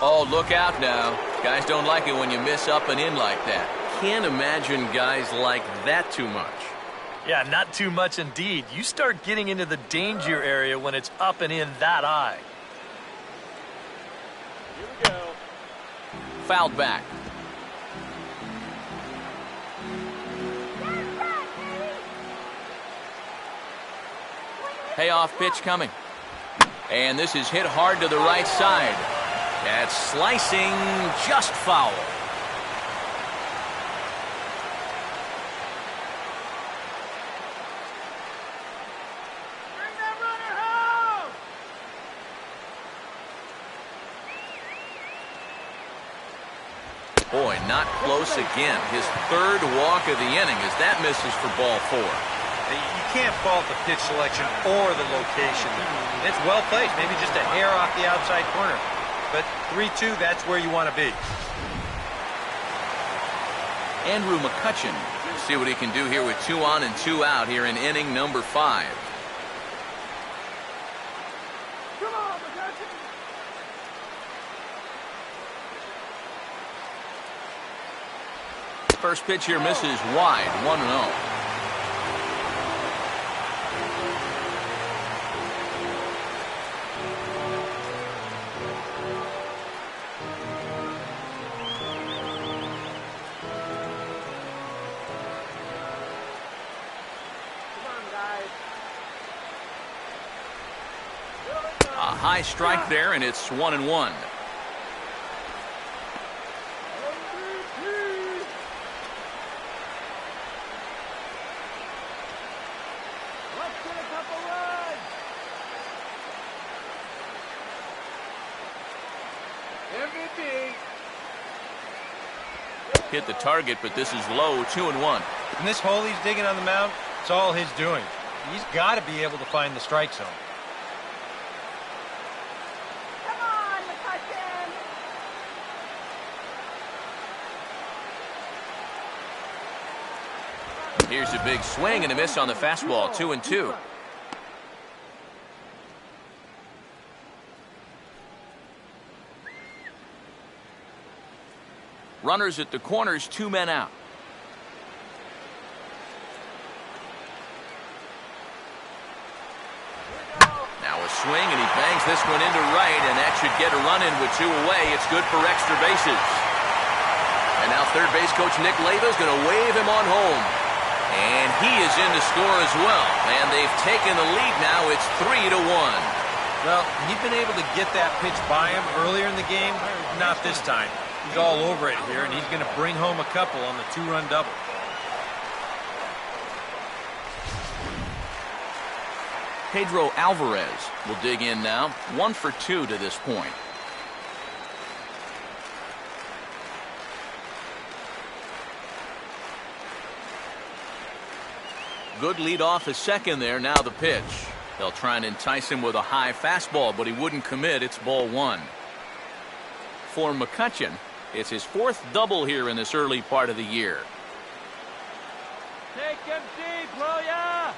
Speaker 1: Oh, look out now. Guys don't like it when you miss up and in like that. Can't imagine guys like that too much.
Speaker 4: Yeah, not too much indeed. You start getting into the danger area when it's up and in that high.
Speaker 5: Here we go.
Speaker 1: Fouled back. Payoff pitch coming. And this is hit hard to the right side. That's slicing, just foul. Boy, not close again. His third walk of the inning as that misses for ball 4.
Speaker 2: You can't fault the pitch selection or the location. It's well placed, maybe just a hair off the outside corner. But 3-2, that's where you want to be.
Speaker 1: Andrew McCutchen. See what he can do here with 2 on and 2 out here in inning number 5.
Speaker 5: Come on, McCutchen.
Speaker 1: First pitch here misses wide, 1-0. A high strike there, and it's 1-1. Hit the target, but this is low, 2-1.
Speaker 2: And this hole he's digging on the mound, it's all his doing. He's got to be able to find the strike zone.
Speaker 5: Come on, McCutcheon!
Speaker 1: Here's a big swing and a miss on the fastball, 2-2. Runners at the corners, 2 men out. Now a swing, and he bangs this one into right, and that should get a run in with 2 away. It's good for extra bases. And now third base coach Nick Leyva is going to wave him on home. And he is in to score as well. And they've taken the lead now. It's 3-1.
Speaker 2: Well, he'd been able to get that pitch by him earlier in the game. Not this time. He's all over it here, and he's going to bring home a couple on the 2-run double.
Speaker 1: Pedro Alvarez will dig in now. 1 for 2 to this point. Good lead off his second there. Now the pitch. They'll try and entice him with a high fastball, but he wouldn't commit. It's ball 1. For McCutcheon, it's his 4th double here in this early part of the year.
Speaker 5: Take him deep, will ya?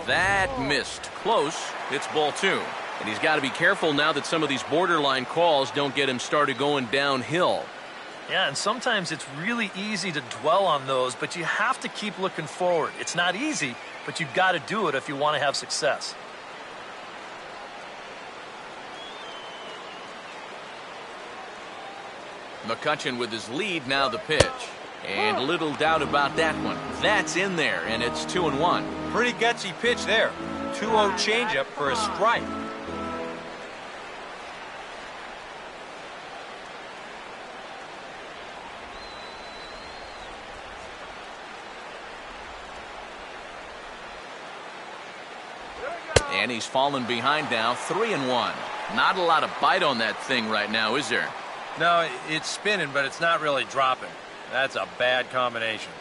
Speaker 1: That missed. Close. It's ball 2. And he's got to be careful now that some of these borderline calls don't get him started going downhill.
Speaker 4: Yeah, and sometimes it's really easy to dwell on those, but you have to keep looking forward. It's not easy, but you've got to do it if you want to have success.
Speaker 1: McCutcheon with his lead, now the pitch. And little doubt about that one. That's in there, and it's 2-1.
Speaker 2: Pretty gutsy pitch there. 2-0 changeup for a strike.
Speaker 1: And he's fallen behind now, 3-1. Not a lot of bite on that thing right now, is there?
Speaker 2: No, it's spinning, but it's not really dropping. That's a bad combination.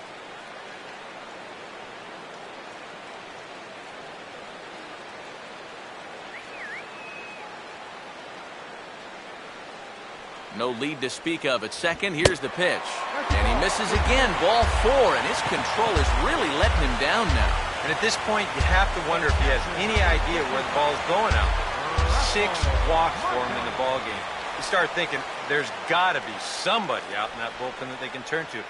Speaker 1: No lead to speak of at second. Here's the pitch. And he misses again. Ball 4, and his control is really letting him down now.
Speaker 2: And at this point, you have to wonder if he has any idea where the ball's going out. 6 walks for him in the ball game. You start thinking there's got to be somebody out in that bullpen that they can turn to.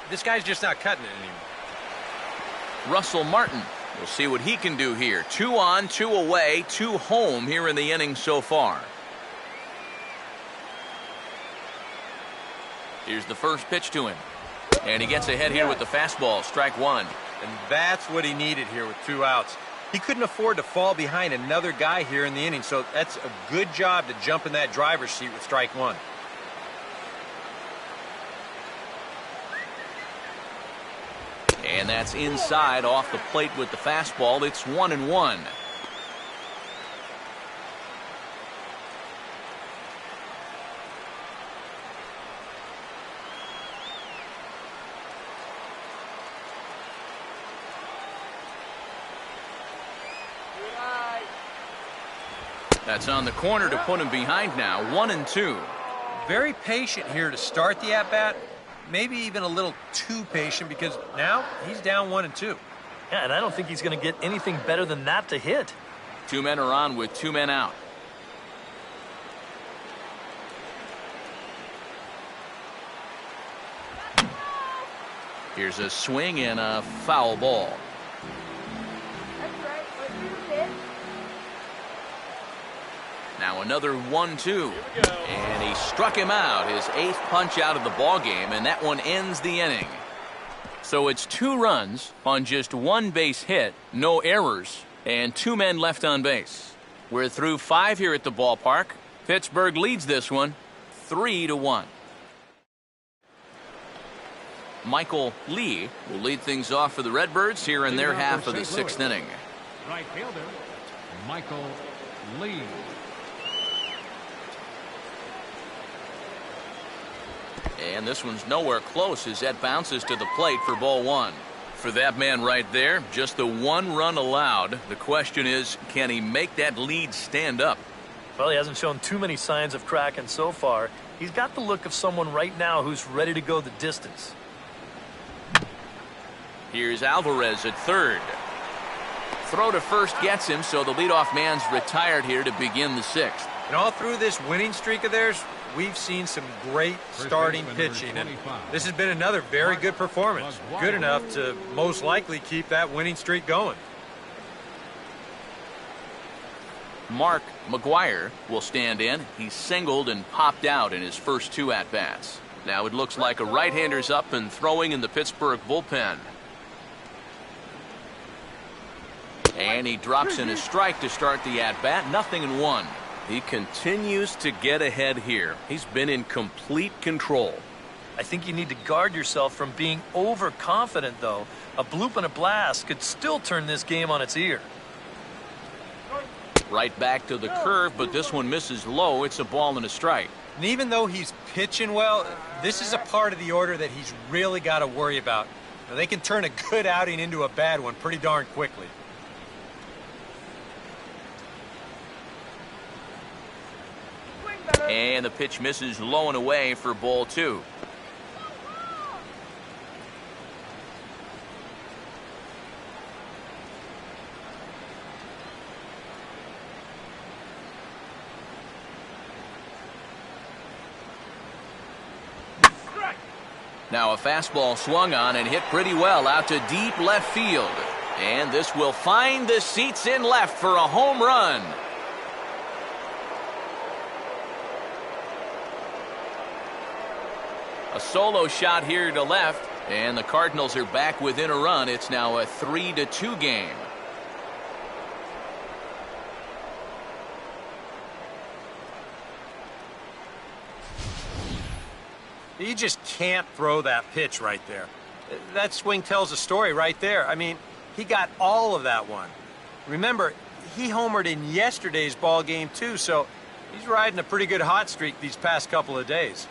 Speaker 2: This guy's just not cutting it anymore.
Speaker 1: Russell Martin. We'll see what he can do here. 2 on, 2 away, 2 home here in the inning so far. Here's the first pitch to him. And he gets ahead here with the fastball. Strike 1.
Speaker 2: And that's what he needed here with 2 outs. He couldn't afford to fall behind another guy here in the inning, so that's a good job to jump in that driver's seat with strike 1.
Speaker 1: And that's inside off the plate with the fastball. It's 1-1. That's on the corner to put him behind now. 1-2.
Speaker 2: Very patient here to start the at-bat. Maybe even a little too patient because now he's down 1-2.
Speaker 4: Yeah, and I don't think he's going to get anything better than that to hit.
Speaker 1: 2 men are on with 2 men out. Here's a swing and a foul ball.
Speaker 5: That's right. What you did.
Speaker 1: Now another 1-2. And he struck him out, his 8th punch out of the ball game, and that one ends the inning. So it's 2 runs on just 1 base hit, no errors, and 2 men left on base. We're through 5 here at the ballpark. Pittsburgh leads this one 3-1. Michael Lee will lead things off for the Redbirds here in their half of the 6th inning.
Speaker 3: Right fielder, Michael Lee.
Speaker 1: And this one's nowhere close as that bounces to the plate for ball 1. For that man right there, just the 1 run allowed. The question is, can he make that lead stand up?
Speaker 4: Well, he hasn't shown too many signs of cracking so far. He's got the look of someone right now who's ready to go the distance.
Speaker 1: Here's Alvarez at third. Throw to first gets him, so the leadoff man's retired here to begin the 6th.
Speaker 2: And all through this winning streak of theirs, we've seen some great starting pitching, and this has been another very good performance. Good enough to most likely keep that winning streak going.
Speaker 1: Mark McGuire will stand in. He's singled and popped out in his first 2 at-bats. Now it looks like a right-hander's up and throwing in the Pittsburgh bullpen. And he drops in a strike to start the at-bat. 0-1. He continues to get ahead here. He's been in complete control.
Speaker 4: I think you need to guard yourself from being overconfident, though. A bloop and a blast could still turn this game on its ear.
Speaker 1: Right back to the curve, but this one misses low. It's a ball and a strike.
Speaker 2: And even though he's pitching well, this is a part of the order that he's really got to worry about. Now, they can turn a good outing into a bad one pretty darn quickly.
Speaker 1: And the pitch misses low and away for ball 2. Now a fastball swung on and hit pretty well out to deep left field. And this will find the seats in left for a home run. A solo shot here to left, and the Cardinals are back within a run. It's now a 3-2 game.
Speaker 2: You just can't throw that pitch right there. That swing tells a story right there. I mean, he got all of that one. Remember, he homered in yesterday's ball game too, so he's riding a pretty good hot streak these past couple of days.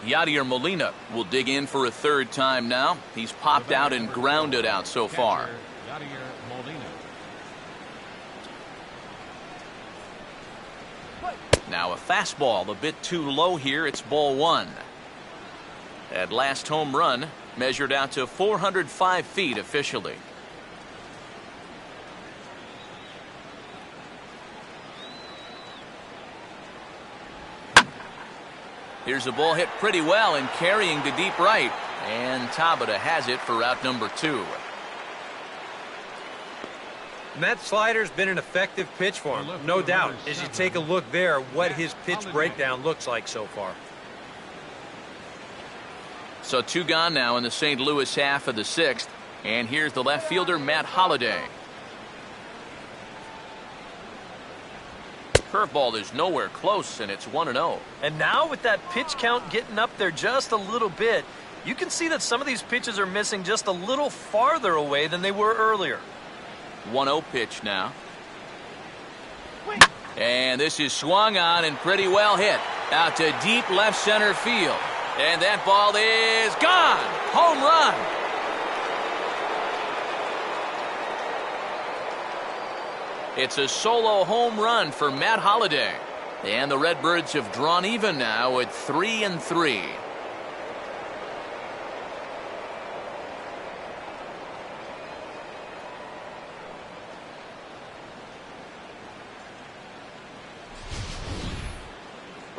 Speaker 1: Yadier Molina will dig in for a 3rd time now. He's popped out and grounded out so far.
Speaker 3: Yadier Molina.
Speaker 1: Now a fastball a bit too low here. It's ball 1. That last home run measured out to 405 feet officially. Here's a ball hit pretty well and carrying to deep right. And Tabata has it for out number 2.
Speaker 2: And that slider's been an effective pitch for him, no doubt. As you take a look there, what his pitch breakdown looks like so far.
Speaker 1: So 2 gone now in the St. Louis half of the 6th. And here's the left fielder, Matt Holliday. Curveball is nowhere close, and it's 1-0.
Speaker 4: And now with that pitch count getting up there just a little bit, you can see that some of these pitches are missing just a little farther away than they were earlier.
Speaker 1: 1-0 pitch now. And this is swung on and pretty well hit out to deep left center field. And that ball is gone. Home run. It's a solo home run for Matt Holliday. And the Redbirds have drawn even now at 3-3.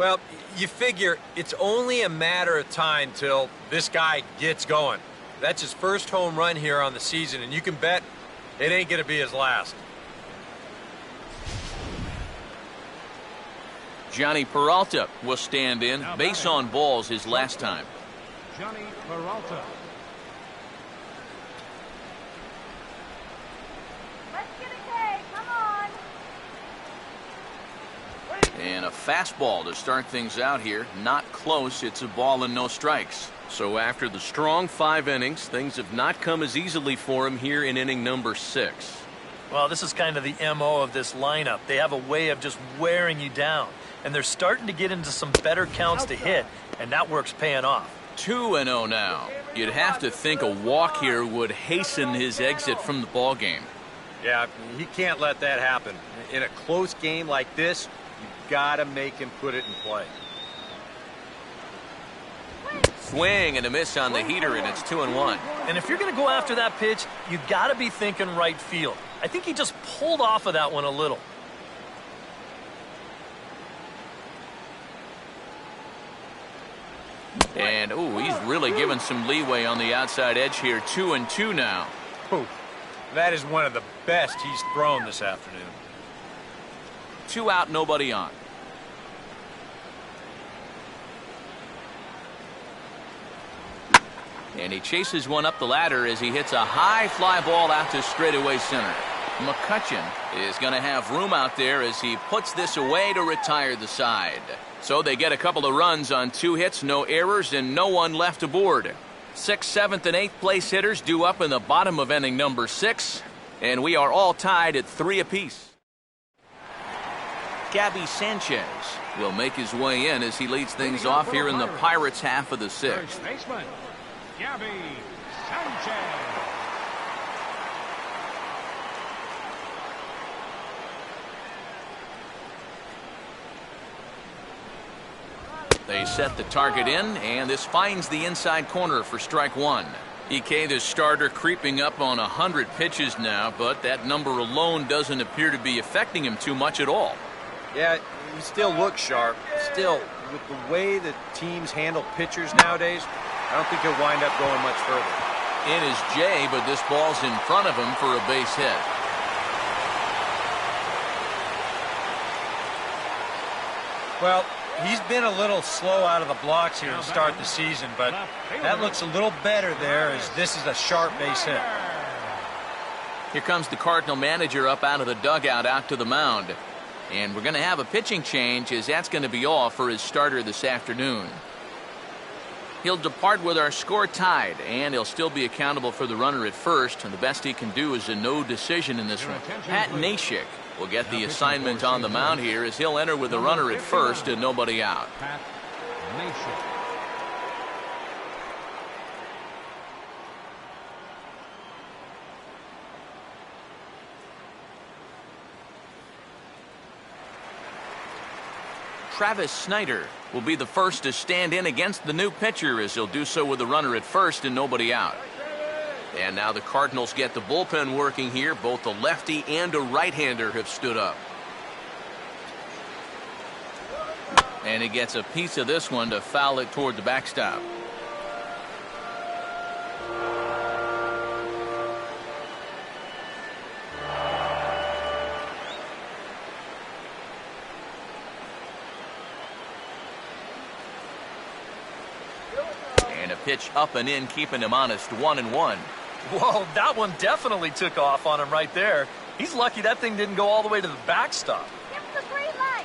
Speaker 2: Well, you figure it's only a matter of time till this guy gets going. That's his first home run here on the season, and you can bet it ain't going to be his last.
Speaker 1: Johnny Peralta will stand in. Base on balls his last time.
Speaker 3: Johnny Peralta.
Speaker 5: Let's get a K. Come on.
Speaker 1: And a fastball to start things out here. Not close. It's a ball and no strikes. So after the strong 5 innings, things have not come as easily for him here in inning number 6.
Speaker 4: Well, this is kind of the MO of this lineup. They have a way of just wearing you down. And they're starting to get into some better counts to hit, and that work's paying off.
Speaker 1: 2-0 now. You'd have to think a walk here would hasten his exit from the ballgame.
Speaker 2: Yeah, he can't let that happen. In a close game like this, you've got to make him put it in play.
Speaker 1: Swing and a miss on the heater, and it's 2-1.
Speaker 4: And if you're going to go after that pitch, you got to be thinking right field. I think he just pulled off of that one a little.
Speaker 1: And, ooh, he's really given some leeway on the outside edge here. 2-2 now.
Speaker 2: Ooh, that is one of the best he's thrown this afternoon.
Speaker 1: 2 out, nobody on. And he chases one up the ladder as he hits a high fly ball out to straightaway center. McCutcheon is going to have room out there as he puts this away to retire the side. So they get a couple of runs on 2 hits, no errors, and no one left aboard. 6th, 7th, and 8th place hitters due up in the bottom of inning number 6. And we are all tied at 3 apiece. Gabby Sanchez will make his way in as he leads things off here in the Pirates' half of the 6th.
Speaker 3: First baseman, Gabby Sanchez.
Speaker 1: They set the target in, and this finds the inside corner for strike 1. EK, the starter, creeping up on 100 pitches now, but that number alone doesn't appear to be affecting him too much at all.
Speaker 2: Yeah, he still looks sharp. Still, with the way that teams handle pitchers nowadays, I don't think he'll wind up going much further.
Speaker 1: In is Jay, but this ball's in front of him for a base hit.
Speaker 2: Well, he's been a little slow out of the blocks here to start the season, but that looks a little better there as this is a sharp base hit.
Speaker 1: Here comes the Cardinal manager up out of the dugout out to the mound. And we're going to have a pitching change as that's going to be all for his starter this afternoon. He'll depart with our score tied, and he'll still be accountable for the runner at first, and the best he can do is a no decision in this one. Pat Nashik will get the assignment on the mound here as he'll enter with the runner at first and nobody out.
Speaker 3: Pat Nashik.
Speaker 1: Travis Snyder will be the first to stand in against the new pitcher as he'll do so with the runner at first and nobody out. And now the Cardinals get the bullpen working here. Both a lefty and a right-hander have stood up. And he gets a piece of this one to foul it toward the backstop. And a pitch up and in, keeping him honest, 1-1.
Speaker 4: Whoa, that one definitely took off on him right there. He's lucky that thing didn't go all the way to the backstop.
Speaker 5: Give the green light.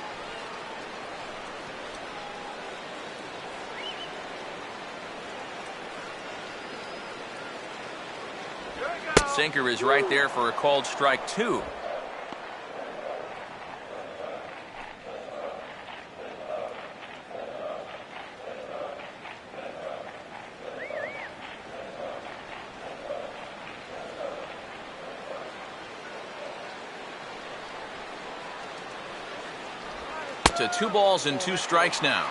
Speaker 1: Sinker is right there for a called strike 2. To 2 balls and 2 strikes now.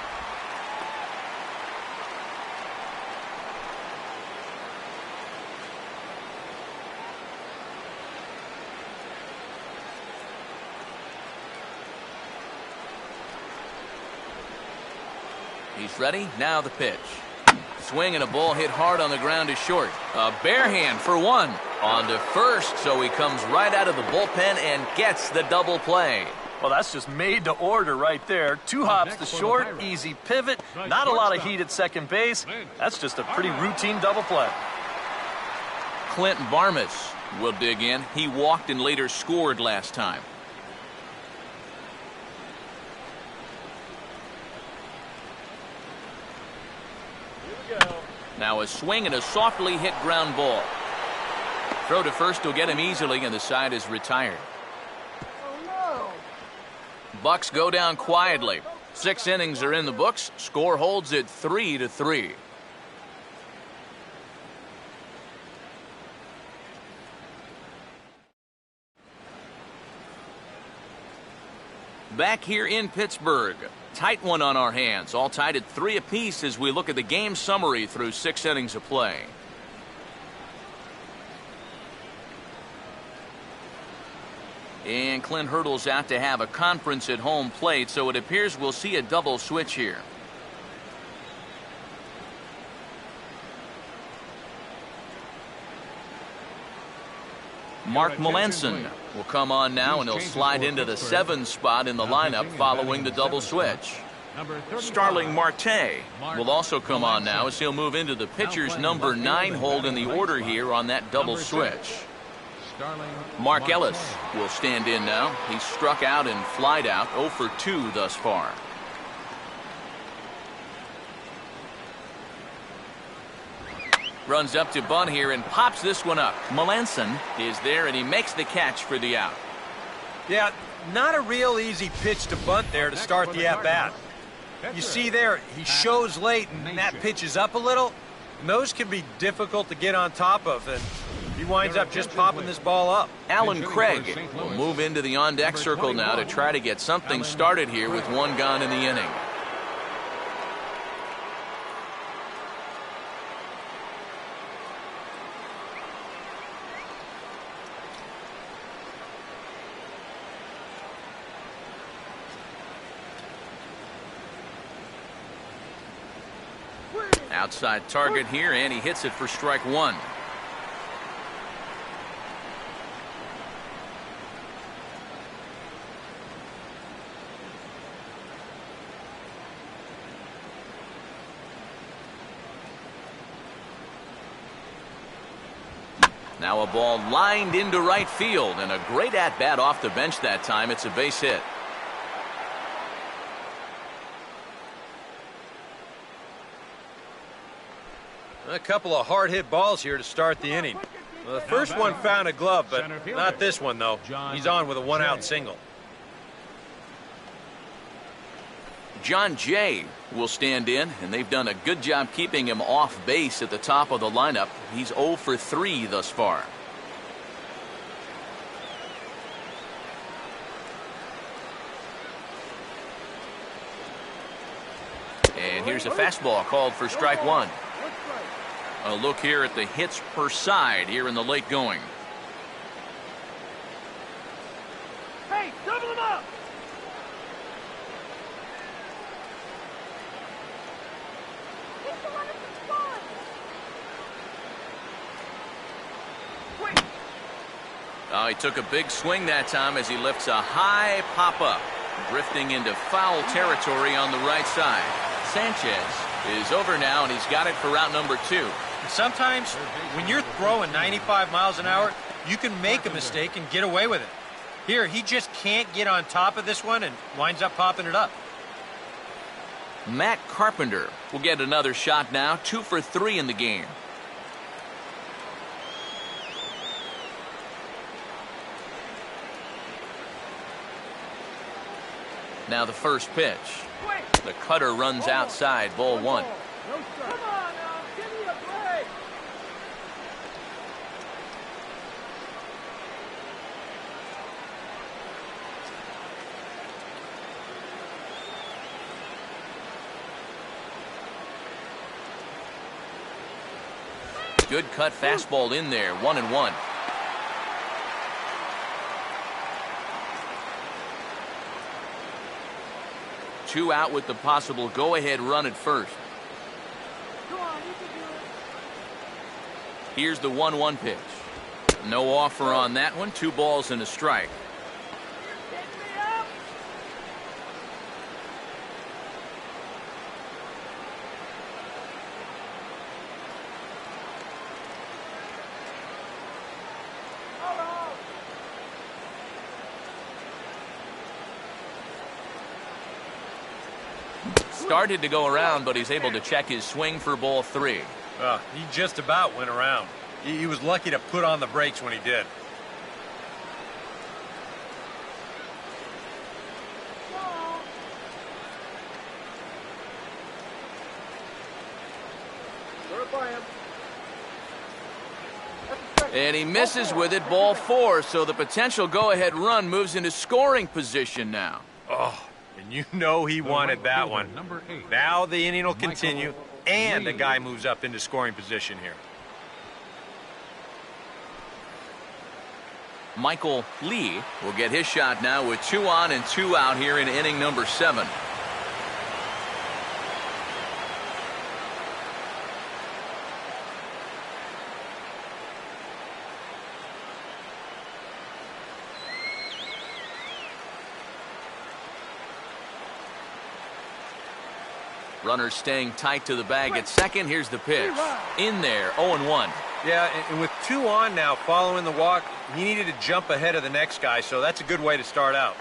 Speaker 1: He's ready. Now the pitch. Swing and a ball hit hard on the ground is short. A bare hand for one. On to first, so he comes right out of the bullpen and gets the double play.
Speaker 4: Well, that's just made to order right there. 2 hops to short, easy pivot, not a lot of heat at second base. That's just a pretty routine double play.
Speaker 1: Clint Barmas will dig in. He walked and later scored last time. Now a swing and a softly hit ground ball. Throw to first will get him easily, and the side is retired.
Speaker 5: Oh, no.
Speaker 1: Bucks go down quietly. 6 innings are in the books. Score holds at 3-3. Back here in Pittsburgh. Tight one on our hands. All tied at 3 apiece as we look at the game summary through 6 innings of play. And Clint Hurdle's out to have a conference at home plate, so it appears we'll see a double switch here. Mark Melanson will come on now, and he'll slide into the 7 spot in the lineup following the double switch. Starling Marte will also come on now as he'll move into the pitcher's number 9 hold in the order here on that double switch. Mark Ellis will stand in now. He's struck out and flied out, 0 for 2 thus far. Runs up to bunt here and pops this one up. Melanson is there, and he makes the catch for the out.
Speaker 2: Yeah, not a real easy pitch to bunt there to start the at-bat. You see there, he shows late, and that pitch is up a little. And those can be difficult to get on top of, and he winds up just popping this ball up.
Speaker 1: Alan Craig will move into the on-deck circle now to try to get something started here with 1 gone in the inning. Outside target here, and he hits it for strike 1. Now a ball lined into right field, and a great at-bat off the bench that time. It's a base hit.
Speaker 2: A couple of hard-hit balls here to start the inning. Well, the first one found a glove, but not this one, though. He's on with a 1-out single.
Speaker 1: John Jay will stand in, and they've done a good job keeping him off base at the top of the lineup. He's 0 for 3 thus far. And here's a fastball called for strike 1. A look here at the hits per side here in the late going.
Speaker 5: Hey, double him up! He's the one that's scored!
Speaker 1: He took a big swing that time as he lifts a high pop-up, drifting into foul territory on the right side. Sanchez is over now, and he's got it for route number 2.
Speaker 2: Sometimes, when you're throwing 95 miles an hour, you can make a mistake and get away with it. Here, he just can't get on top of this one and winds up popping it up.
Speaker 1: Matt Carpenter will get another shot now, 2 for 3 in the game. Now the first pitch. The cutter runs outside, ball 1.
Speaker 5: Come on now, give me a break!
Speaker 1: Good cut fastball in there, 1-1. 2 out with the possible go-ahead run at first.
Speaker 5: Come on, you can do it.
Speaker 1: Here's the 1-1 pitch. No offer on that one. 2 balls and a strike.
Speaker 5: Pick me up. Hello.
Speaker 1: Started to go around, but he's able to check his swing for ball 3.
Speaker 2: He just about went around. He was lucky to put on the brakes when he did.
Speaker 1: And he misses with it, ball 4, so the potential go-ahead run moves into scoring position now.
Speaker 2: Oh, and you know he wanted that one.
Speaker 3: Number 8.
Speaker 2: Now the inning will continue, and the guy moves up into scoring position here.
Speaker 1: Michael Lee will get his shot now with 2 on and 2 out here in inning number 7. Runner staying tight to the bag at second. Here's the pitch. In there, 0-1.
Speaker 2: Yeah, and with 2 on now following the walk, he needed to jump ahead of the next guy, so that's a good way to start out.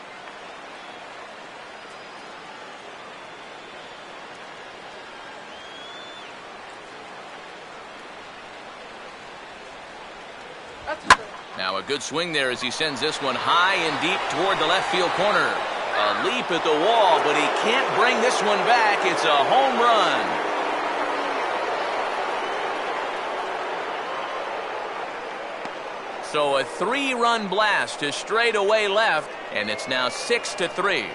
Speaker 1: Now a good swing there as he sends this one high and deep toward the left field corner. A leap at the wall, but he can't bring this one back. It's a home run. So a 3-run blast to straightaway left, and it's now 6-3.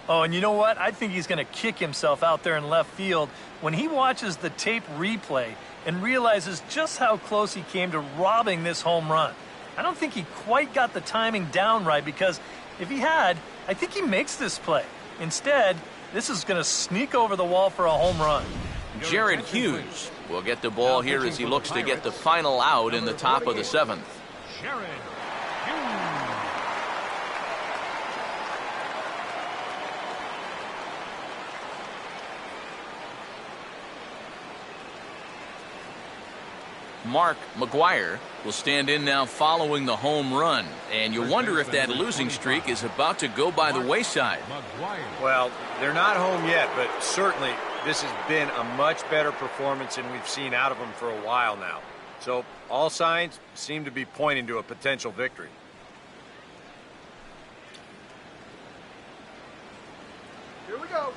Speaker 4: Oh, and you know what? I think he's going to kick himself out there in left field when he watches the tape replay and realizes just how close he came to robbing this home run. I don't think he quite got the timing down right, because if he had, I think he makes this play. Instead, this is going to sneak over the wall for a home run.
Speaker 1: Jared Hughes will get the ball here as he looks to get the final out in the top of the 7th.
Speaker 3: Jared Hughes.
Speaker 1: Mark McGuire will stand in now following the home run. And you wonder if that losing streak is about to go by the wayside.
Speaker 2: Well, they're not home yet, but certainly this has been a much better performance than we've seen out of them for a while now. So all signs seem to be pointing to a potential victory.
Speaker 5: Here we go.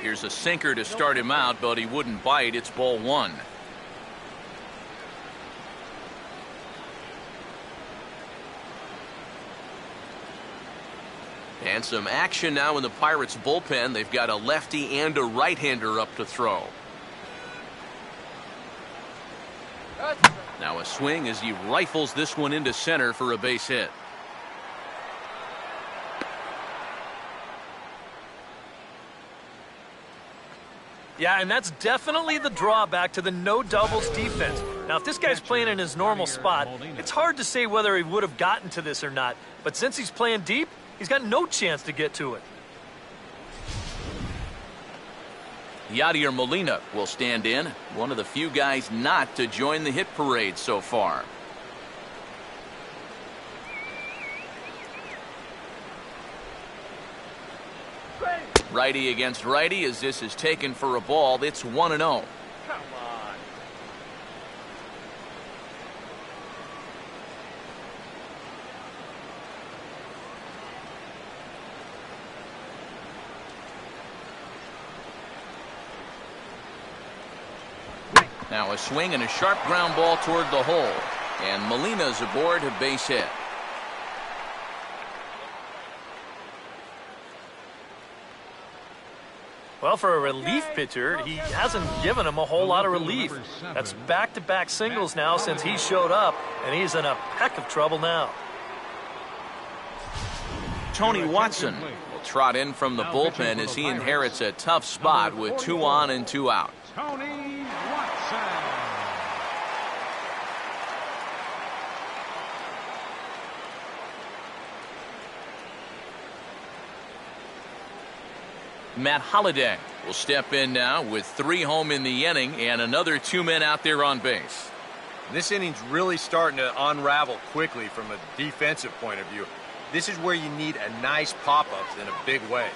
Speaker 1: Here's a sinker to start him out, but he wouldn't bite. It's ball 1. And some action now in the Pirates bullpen. They've got a lefty and a right-hander up to throw. Now a swing as he rifles this one into center for a base hit.
Speaker 4: Yeah, and that's definitely the drawback to the no doubles defense. Now, if this guy's playing in his normal spot, it's hard to say whether he would have gotten to this or not. But since he's playing deep, he's got no chance to get to it.
Speaker 1: Yadier Molina will stand in, one of the few guys not to join the hit parade so far. Righty against righty as this is taken for a ball. It's 1-0.
Speaker 2: Come on.
Speaker 1: Now a swing and a sharp ground ball toward the hole. And Molina's aboard a base hit.
Speaker 4: Well, for a relief pitcher, he hasn't given him a whole lot of relief. That's back-to-back singles now since he showed up, and he's in a peck of trouble now.
Speaker 1: Tony Watson will trot in from the bullpen as he inherits a tough spot with 2 on and 2 out.
Speaker 3: Tony Watson.
Speaker 1: Matt Holliday will step in now with 3 home in the inning and another 2 men out there on base.
Speaker 2: This inning's really starting to unravel quickly from a defensive point of view. This is where you need a nice pop-ups in a big way.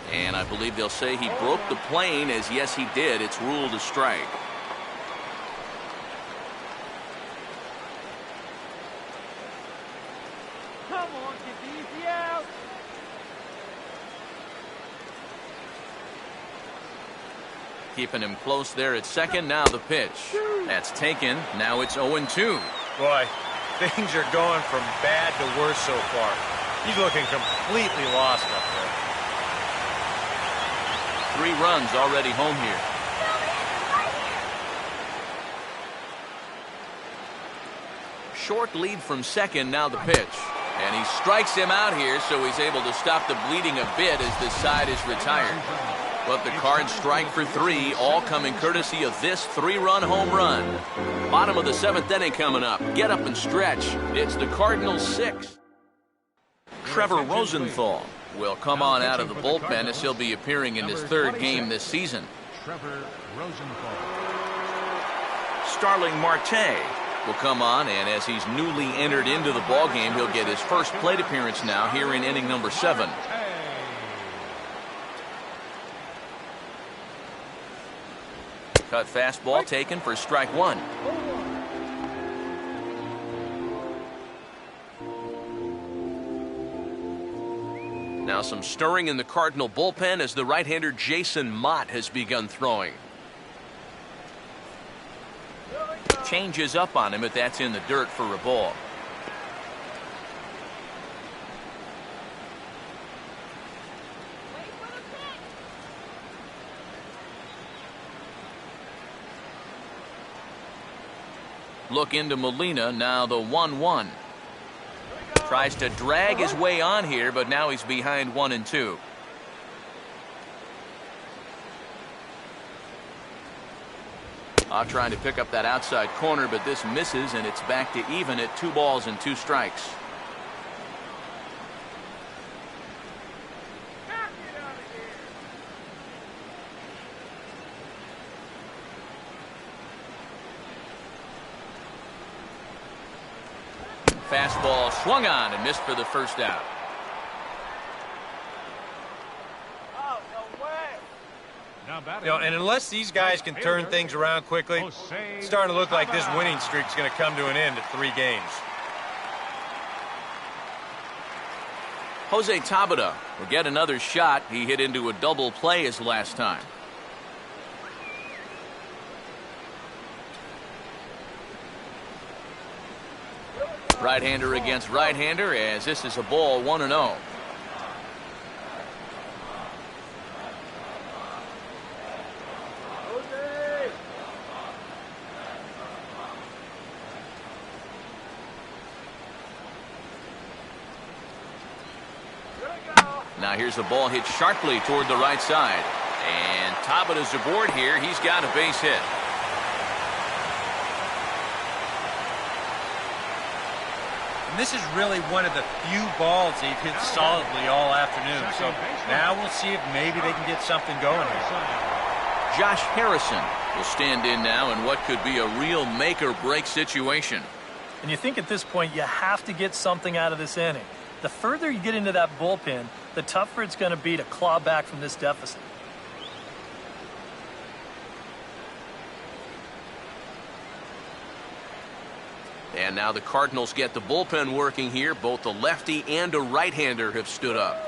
Speaker 1: And I believe they'll say he broke the plane, as yes he did. It's ruled a strike.
Speaker 5: Come on, get easy out.
Speaker 1: Keeping him close there at second. Now the pitch. That's taken. Now it's 0-2.
Speaker 2: Boy, things are going from bad to worse so far. He's looking completely lost up there.
Speaker 1: 3 runs already home here. Short lead from second. Now the pitch. And he strikes him out here, so he's able to stop the bleeding a bit as this side is retired. But the Cards strike for 3, all coming courtesy of this 3-run home run. Bottom of the 7th inning coming up. Get up and stretch. It's the Cardinals 6. Trevor Rosenthal will come on out of the bullpen as he'll be appearing in his 3rd game this season.
Speaker 3: Trevor Rosenthal.
Speaker 1: Starling Marte will come on, and as he's newly entered into the ballgame, he'll get his first plate appearance now here in inning number 7. Cut fastball taken for strike 1. Now some stirring in the Cardinal bullpen as the right-hander Jason Mott has begun throwing. Changes up on him, but that's in the dirt for a ball. Look into Molina, now the 1-1. Tries to drag his way on here, but now he's behind 1-2. Trying to pick up that outside corner, but this misses, and it's back to even at 2 balls and 2 strikes. Fastball swung on and missed for the first out.
Speaker 2: And unless these guys can turn things around quickly, it's starting to look like this winning streak is going to come to an end at 3 games.
Speaker 1: Jose Tabata will get another shot. He hit into a double play his last time. Right-hander against right-hander, as this is a ball 1-0. Now here's a ball hit sharply toward the right side. And Tabata's aboard here. He's got a base hit.
Speaker 2: And this is really one of the few balls they've hit solidly all afternoon. So now we'll see if maybe they can get something going here.
Speaker 1: Josh Harrison will stand in now in what could be a real make-or-break situation.
Speaker 4: And you think at this point you have to get something out of this inning. The further you get into that bullpen, the tougher it's going to be to claw back from this deficit.
Speaker 1: And now the Cardinals get the bullpen working here. Both the lefty and a right-hander have stood up.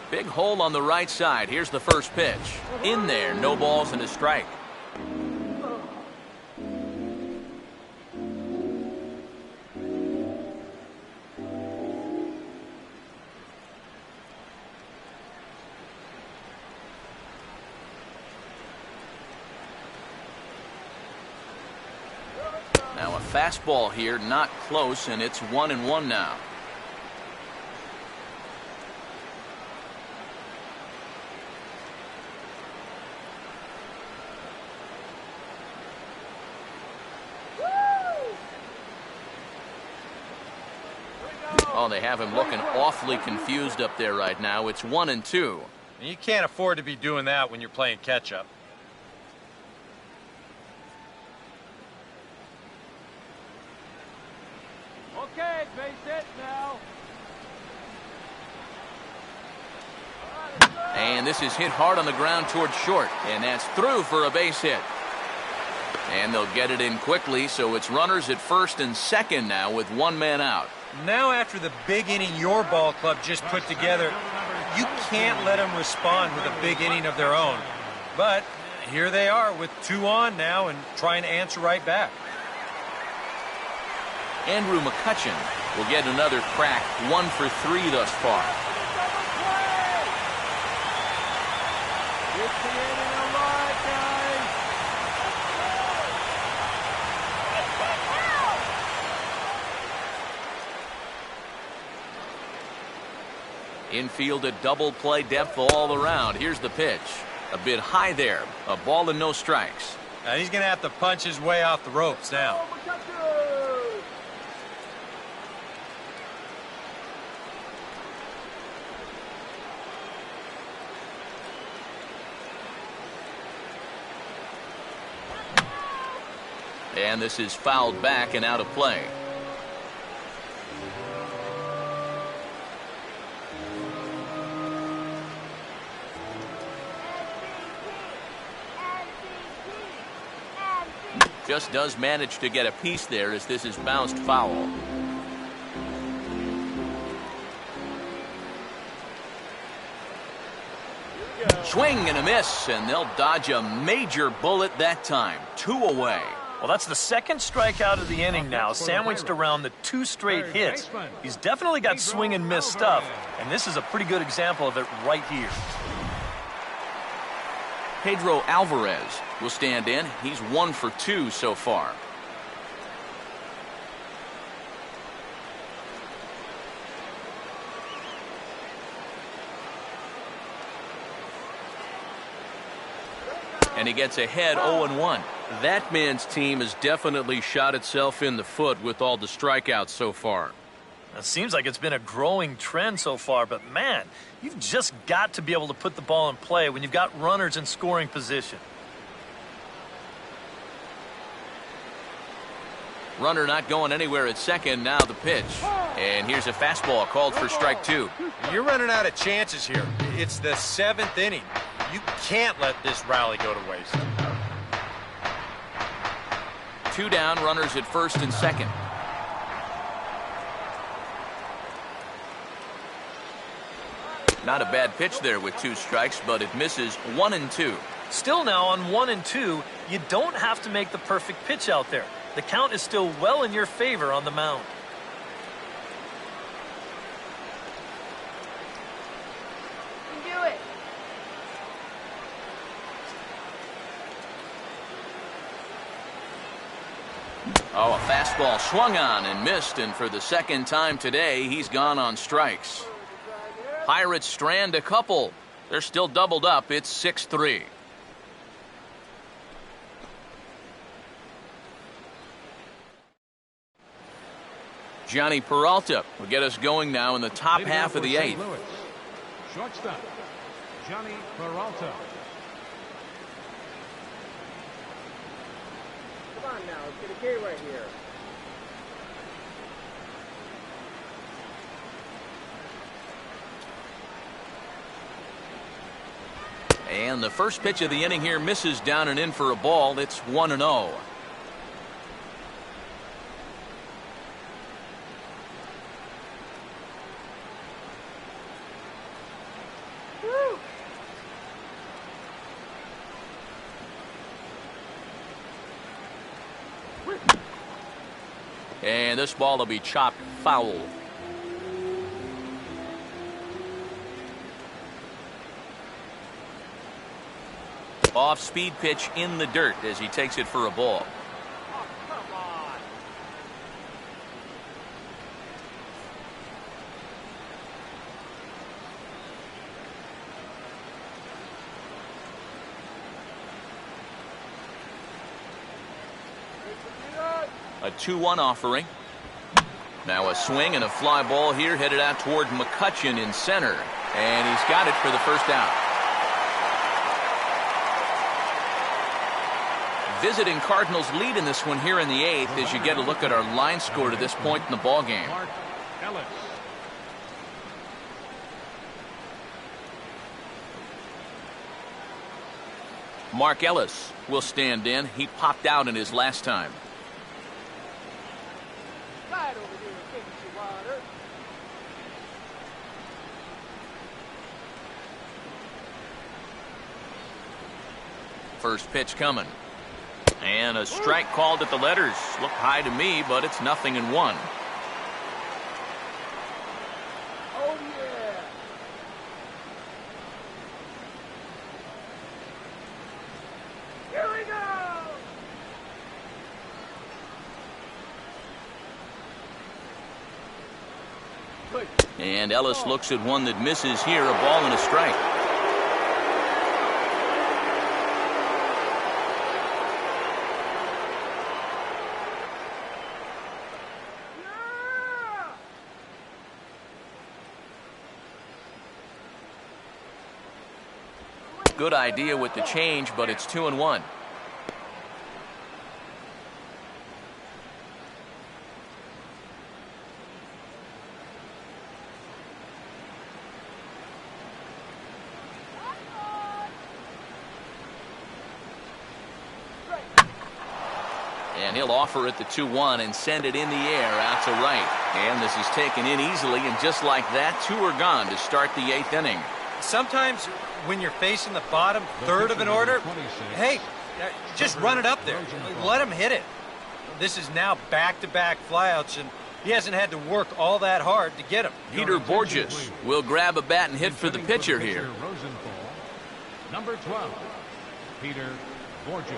Speaker 1: Big hole on the right side. Here's the first pitch. In there, no balls and a strike. Now a fastball here, not close, and it's 1-1 now. Oh, they have him looking awfully confused up there right now. It's 1-2.
Speaker 2: You can't afford to be doing that when you're playing catch-up.
Speaker 3: Okay, base hit now.
Speaker 1: And this is hit hard on the ground towards short, and that's through for a base hit. And they'll get it in quickly, so it's runners at first and second now with one man out.
Speaker 2: Now after the big inning your ball club just put together, you can't let them respond with a big inning of their own. But here they are with 2 on now and trying to answer right back.
Speaker 1: Andrew McCutcheon will get another crack, 1 for 3 thus far.
Speaker 3: It's the inning alive, guys.
Speaker 1: Infield at double play depth all around. Here's the pitch. A bit high there. A ball and no strikes.
Speaker 2: Now he's going to have to punch his way off the ropes now.
Speaker 1: And this is fouled back and out of play. Just does manage to get a piece there as this is bounced foul. Swing and a miss, and they'll dodge a major bullet that time. 2 away.
Speaker 4: Well, that's the second strikeout of the inning now, sandwiched around the 2 straight hits. He's definitely got swing and miss stuff, and this is a pretty good example of it right here.
Speaker 1: Pedro Alvarez will stand in. He's 1 for 2 so far. And he gets ahead 0-1. That man's team has definitely shot itself in the foot with all the strikeouts so far.
Speaker 4: It seems like it's been a growing trend so far, but man, you've just got to be able to put the ball in play when you've got runners in scoring position.
Speaker 1: Runner not going anywhere at second. Now the pitch. And here's a fastball called for strike 2.
Speaker 2: You're running out of chances here. It's the 7th inning. You can't let this rally go to waste.
Speaker 1: 2 down, runners at first and second. Not a bad pitch there with 2 strikes, but it misses 1-2.
Speaker 4: Still now on 1-2, you don't have to make the perfect pitch out there. The count is still well in your favor on the mound.
Speaker 5: You can do it.
Speaker 1: Oh, a fastball swung on and missed, and for the second time today, he's gone on strikes. Pirates strand a couple. They're still doubled up. It's 6-3. Johnny Peralta will get us going now in the top half of the 8th.
Speaker 3: Shortstop, Johnny Peralta.
Speaker 6: Come on now, let's get a K right here.
Speaker 1: And the first pitch of the inning here misses down and in for a ball. It's 1-0. And this ball will be chopped foul. Off-speed pitch in the dirt as he takes it for a ball. A 2-1 offering. Now a swing and a fly ball here headed out toward McCutchen in center. And he's got it for the first out. Visiting Cardinals lead in this one here in the 8th as you get a look at our line score to this point in the ball game.
Speaker 3: Mark Ellis.
Speaker 1: Mark Ellis will stand in. He popped out in his last time.
Speaker 6: Right over here, King's Water.
Speaker 1: First pitch coming. And a strike called at the letters. Looked high to me, but it's 0-1.
Speaker 6: Oh, yeah. Here we go.
Speaker 1: And Ellis looks at one that misses here. A ball and a strike. Good idea with the change, but it's 2-1. And he'll offer it the 2-1 and send it in the air out to right. And this is taken in easily, and just like that, 2 are gone to start the 8th inning.
Speaker 2: Sometimes when you're facing the bottom third of an order, hey, just run it up there. Let him hit it. This is now back-to-back flyouts, and he hasn't had to work all that hard to get him.
Speaker 1: Peter Borges will grab a bat and hit for the pitcher here.
Speaker 3: Rosenthal. Number 12, Peter Borges.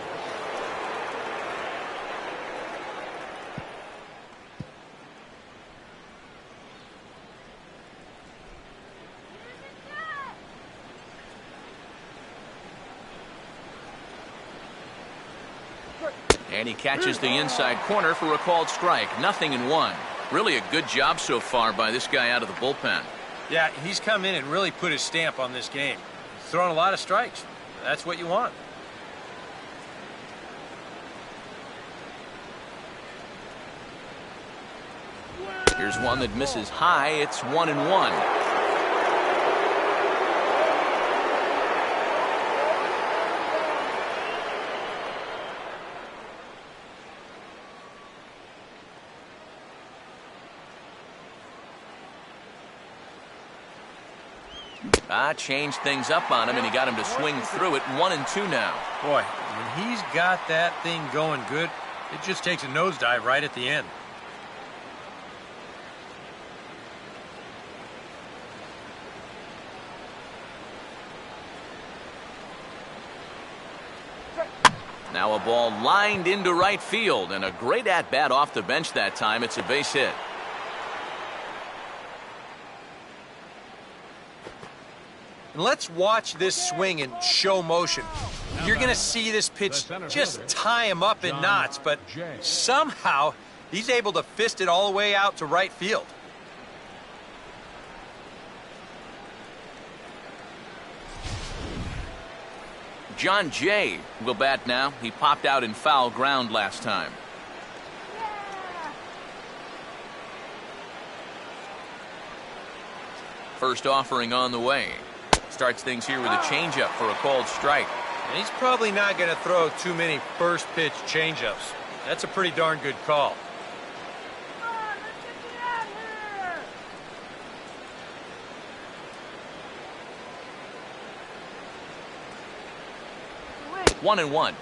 Speaker 1: And he catches the inside corner for a called strike. 0-1. Really a good job so far by this guy out of the bullpen.
Speaker 2: Yeah, he's come in and really put his stamp on this game. He's thrown a lot of strikes. That's what you want.
Speaker 1: Here's one that misses high. It's 1-1. Changed things up on him, and he got him to swing through it. 1-2 now.
Speaker 2: Boy, when he's got that thing going good, it just takes a nosedive right at the end.
Speaker 1: Now a ball lined into right field, and a great at-bat off the bench that time. It's a base hit.
Speaker 2: Let's watch this swing in show motion. You're going to see this pitch just tie him up in knots, but somehow he's able to fist it all the way out to right field.
Speaker 1: John Jay will bat now. He popped out in foul ground last time. First offering on the way. Starts things here with a changeup for a called strike.
Speaker 2: And he's probably not going to throw too many first pitch changeups. That's a pretty darn good call.
Speaker 5: Come on, let's get you out here.
Speaker 1: 1-1.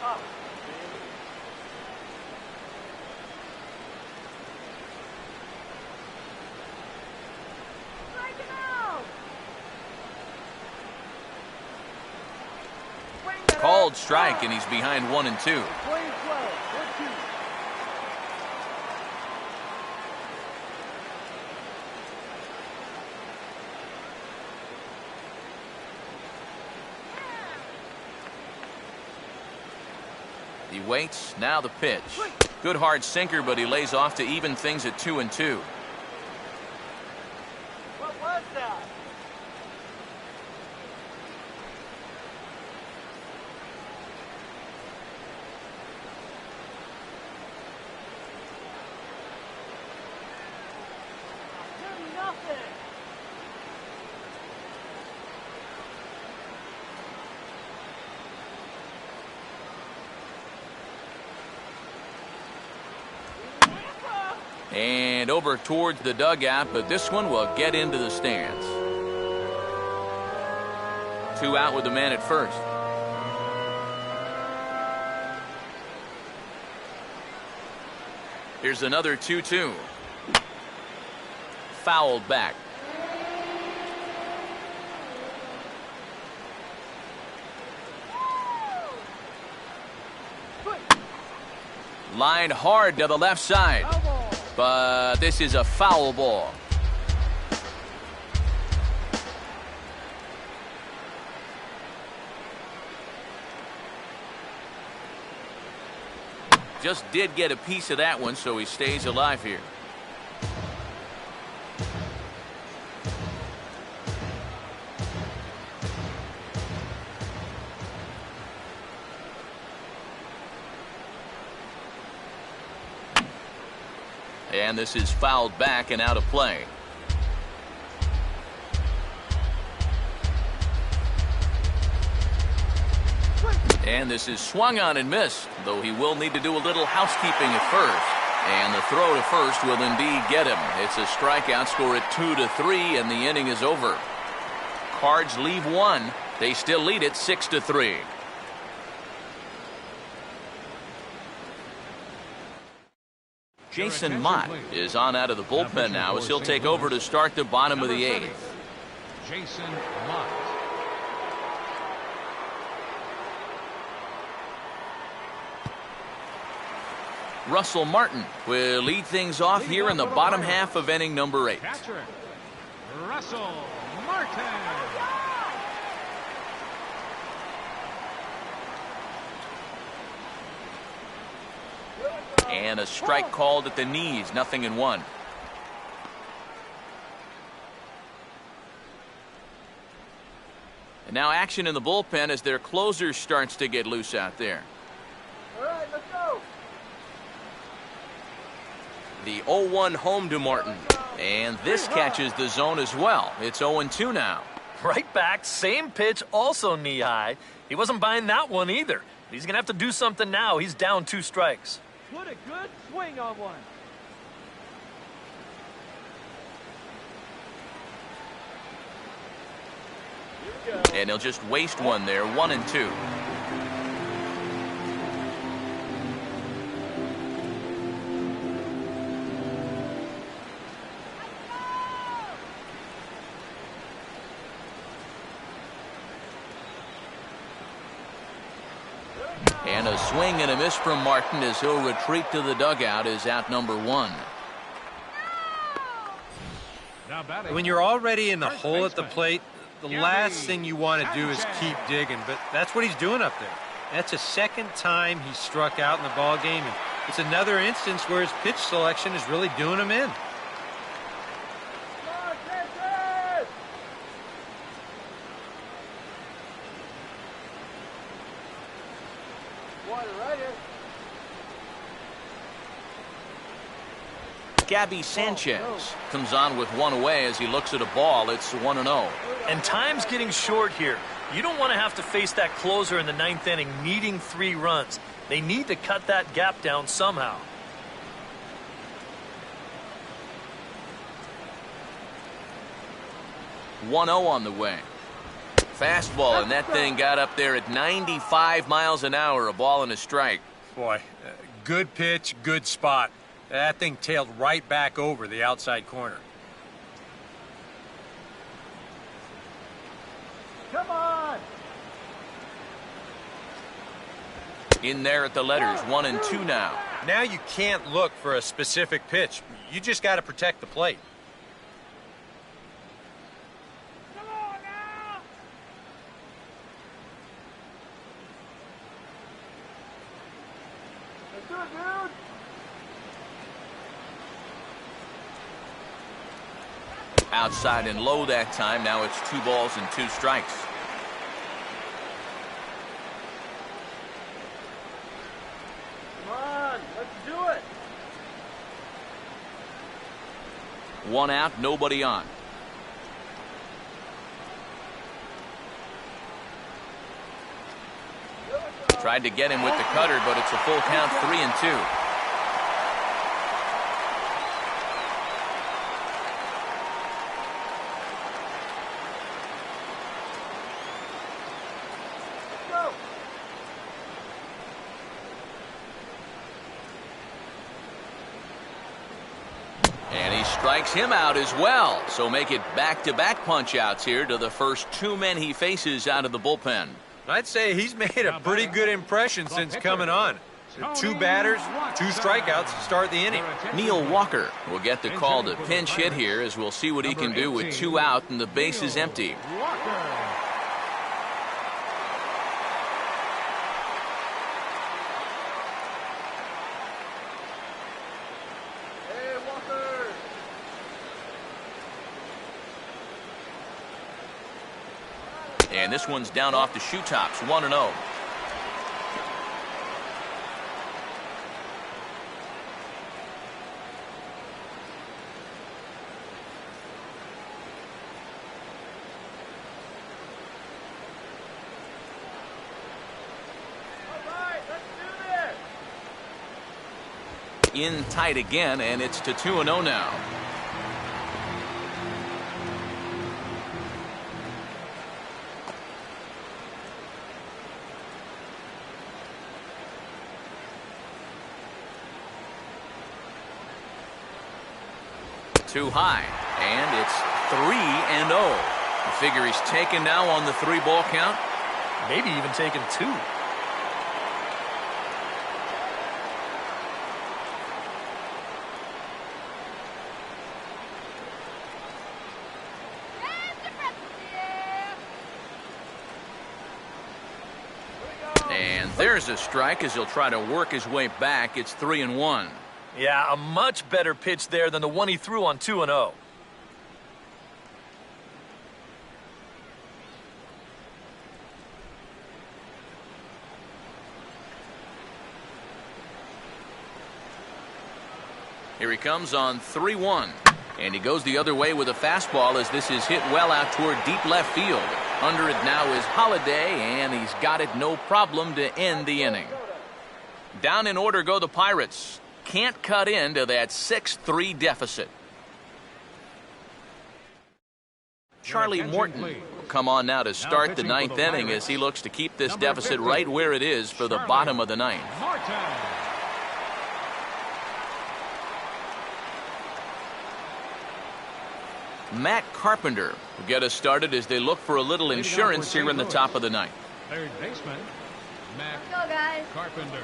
Speaker 6: Up.
Speaker 1: called strike, and he's behind 1-2.
Speaker 6: Swing 12. 1-2.
Speaker 1: He waits. Now the pitch. Good hard sinker, but he lays off to even things at 2-2.
Speaker 6: What was that? Nothing.
Speaker 1: And over towards the dugout, but this one will get into the stands. 2 out with the man at first. Here's another 2-2. Fouled back. Lined hard to the left side. But this is a foul ball. Just did get a piece of that one, so he stays alive here. And this is fouled back and out of play. And this is swung on and missed, though he will need to do a little housekeeping at first. And the throw to first will indeed get him. It's a strikeout, score at 2-3, and the inning is over. Cards leave 1. They still lead it 6-3. Jason Mott is on out of the bullpen now as he'll take over to start the bottom of the 8th.
Speaker 3: Jason Mott.
Speaker 1: Russell Martin will lead things off here in the bottom half of inning number 8.
Speaker 3: Catcher, Russell Martin.
Speaker 1: And a strike called at the knees, 0-1. And now action in the bullpen as their closer starts to get loose out there.
Speaker 6: All right, let's go.
Speaker 1: The 0-1 home to Martin. And this catches the zone as well. It's 0-2 now.
Speaker 4: Right back, same pitch, also knee high. He wasn't buying that one either. He's going to have to do something now. He's down 2 strikes.
Speaker 6: Put a good swing on one. Here we go.
Speaker 1: And he'll just waste one there, 1-2. And a swing and a miss from Martin as he'll retreat to the dugout is out number 1.
Speaker 3: Now batting.
Speaker 2: When you're already in the
Speaker 3: First
Speaker 2: hole at the
Speaker 3: baseman.
Speaker 2: plate, the last thing you want to do is keep digging, but that's what he's doing up there. That's the second time he struck out in the ball game, and it's another instance where his pitch selection is really doing him in.
Speaker 6: Come on, Texas! Water right here.
Speaker 1: Gabby Sanchez comes on with one away as he looks at a ball. It's 1-0.
Speaker 4: And time's getting short here. You don't want to have to face that closer in the 9th inning needing 3 runs. They need to cut that gap down somehow.
Speaker 1: On the way. Fastball, and that thing got up there at 95 miles an hour, a ball and a strike.
Speaker 2: Boy, good pitch, good spot. That thing tailed right back over the outside corner.
Speaker 6: Come on!
Speaker 1: In there at the letters, 1-2 now.
Speaker 2: Now you can't look for a specific pitch. You just got to protect the plate.
Speaker 6: Come on now! Let's do it, dude!
Speaker 1: Outside and low that time. Now it's 2 balls and 2 strikes.
Speaker 6: Come on, let's do it!
Speaker 1: 1 out, nobody on. Tried to get him with the cutter, but it's a full count, 3-2. And he strikes him out as well. So make it back-to-back punch-outs here to the first 2 men he faces out of the bullpen.
Speaker 2: I'd say he's made a pretty good impression since coming on. 2 batters, 2 strikeouts to start the inning.
Speaker 1: Neil Walker will get the call to pinch hit here, as we'll see what he can do with 2 out and the base is empty.
Speaker 6: Hey, Walker!
Speaker 1: And this one's down off the shoe tops, 1-0. In tight again, and it's to 2-0 now. Too high, and it's 3-0. You figure he's taken now on the 3-ball count?
Speaker 4: Maybe even taking 2.
Speaker 1: And there's a strike as he'll try to work his way back. It's 3-1.
Speaker 4: Yeah, a much better pitch there than the one he threw on 2-0.
Speaker 1: Here he comes on 3-1. And he goes the other way with a fastball as this is hit well out toward deep left field. Under it now is Holiday, and he's got it no problem to end the inning. Down in order go the Pirates. Can't cut into that 6-3 deficit. Charlie Morton will come on now to start the 9th inning as he looks to keep this deficit right where it is for the bottom of the 9th. Matt Carpenter will get us started as they look for a little insurance here in the top of the 9th.
Speaker 3: Third baseman, Matt
Speaker 5: Let's go, guys.
Speaker 3: Carpenter.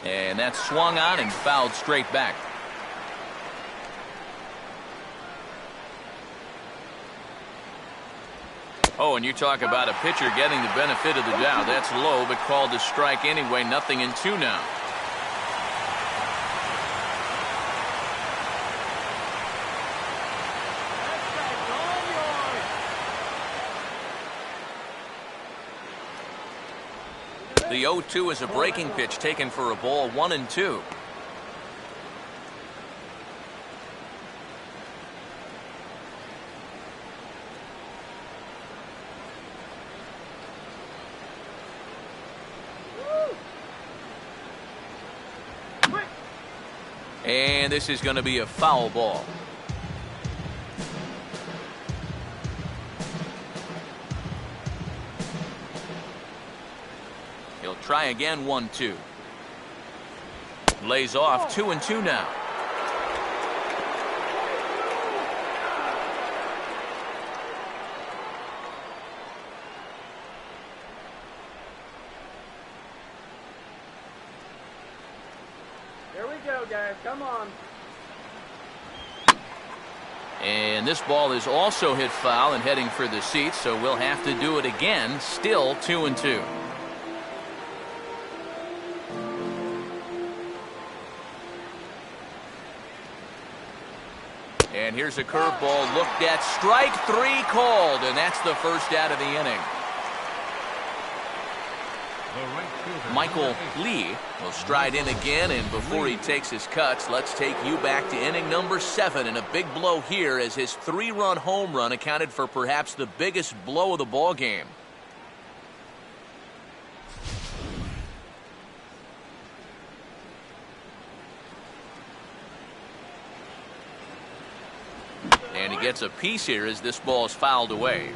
Speaker 1: And that's swung on and fouled straight back. Oh, and you talk about a pitcher getting the benefit of the doubt. That's low, but called a strike anyway. 0-2 now. The 0-2 is a breaking pitch taken for a ball, 1-2. And this is going to be a foul ball. He'll try again, 1-2. Lays off, 2-2 now.
Speaker 6: go, guys. Come on.
Speaker 1: And this ball is also hit foul and heading for the seats, so we'll have to do it again. Still 2-2. And here's a curveball looked at. Strike three called, and that's the first out of the inning. Michael Lee will stride in again, and before he takes his cuts, let's take you back to inning number 7, and a big blow here as his 3-run home run accounted for perhaps the biggest blow of the ball game. And he gets a piece here as this ball is fouled away.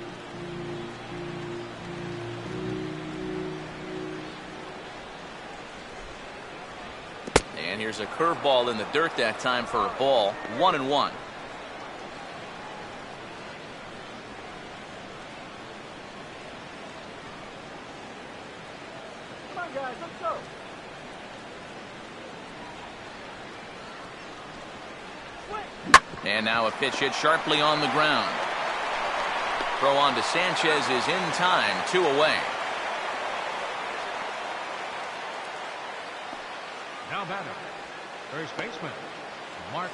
Speaker 1: And here's a curveball in the dirt that time for a ball. 1-1.
Speaker 6: Come on, guys. Let's go.
Speaker 1: And now a pitch hit sharply on the ground. Throw on to Sanchez is in time. 2 away.
Speaker 3: Now batter, first baseman, Mark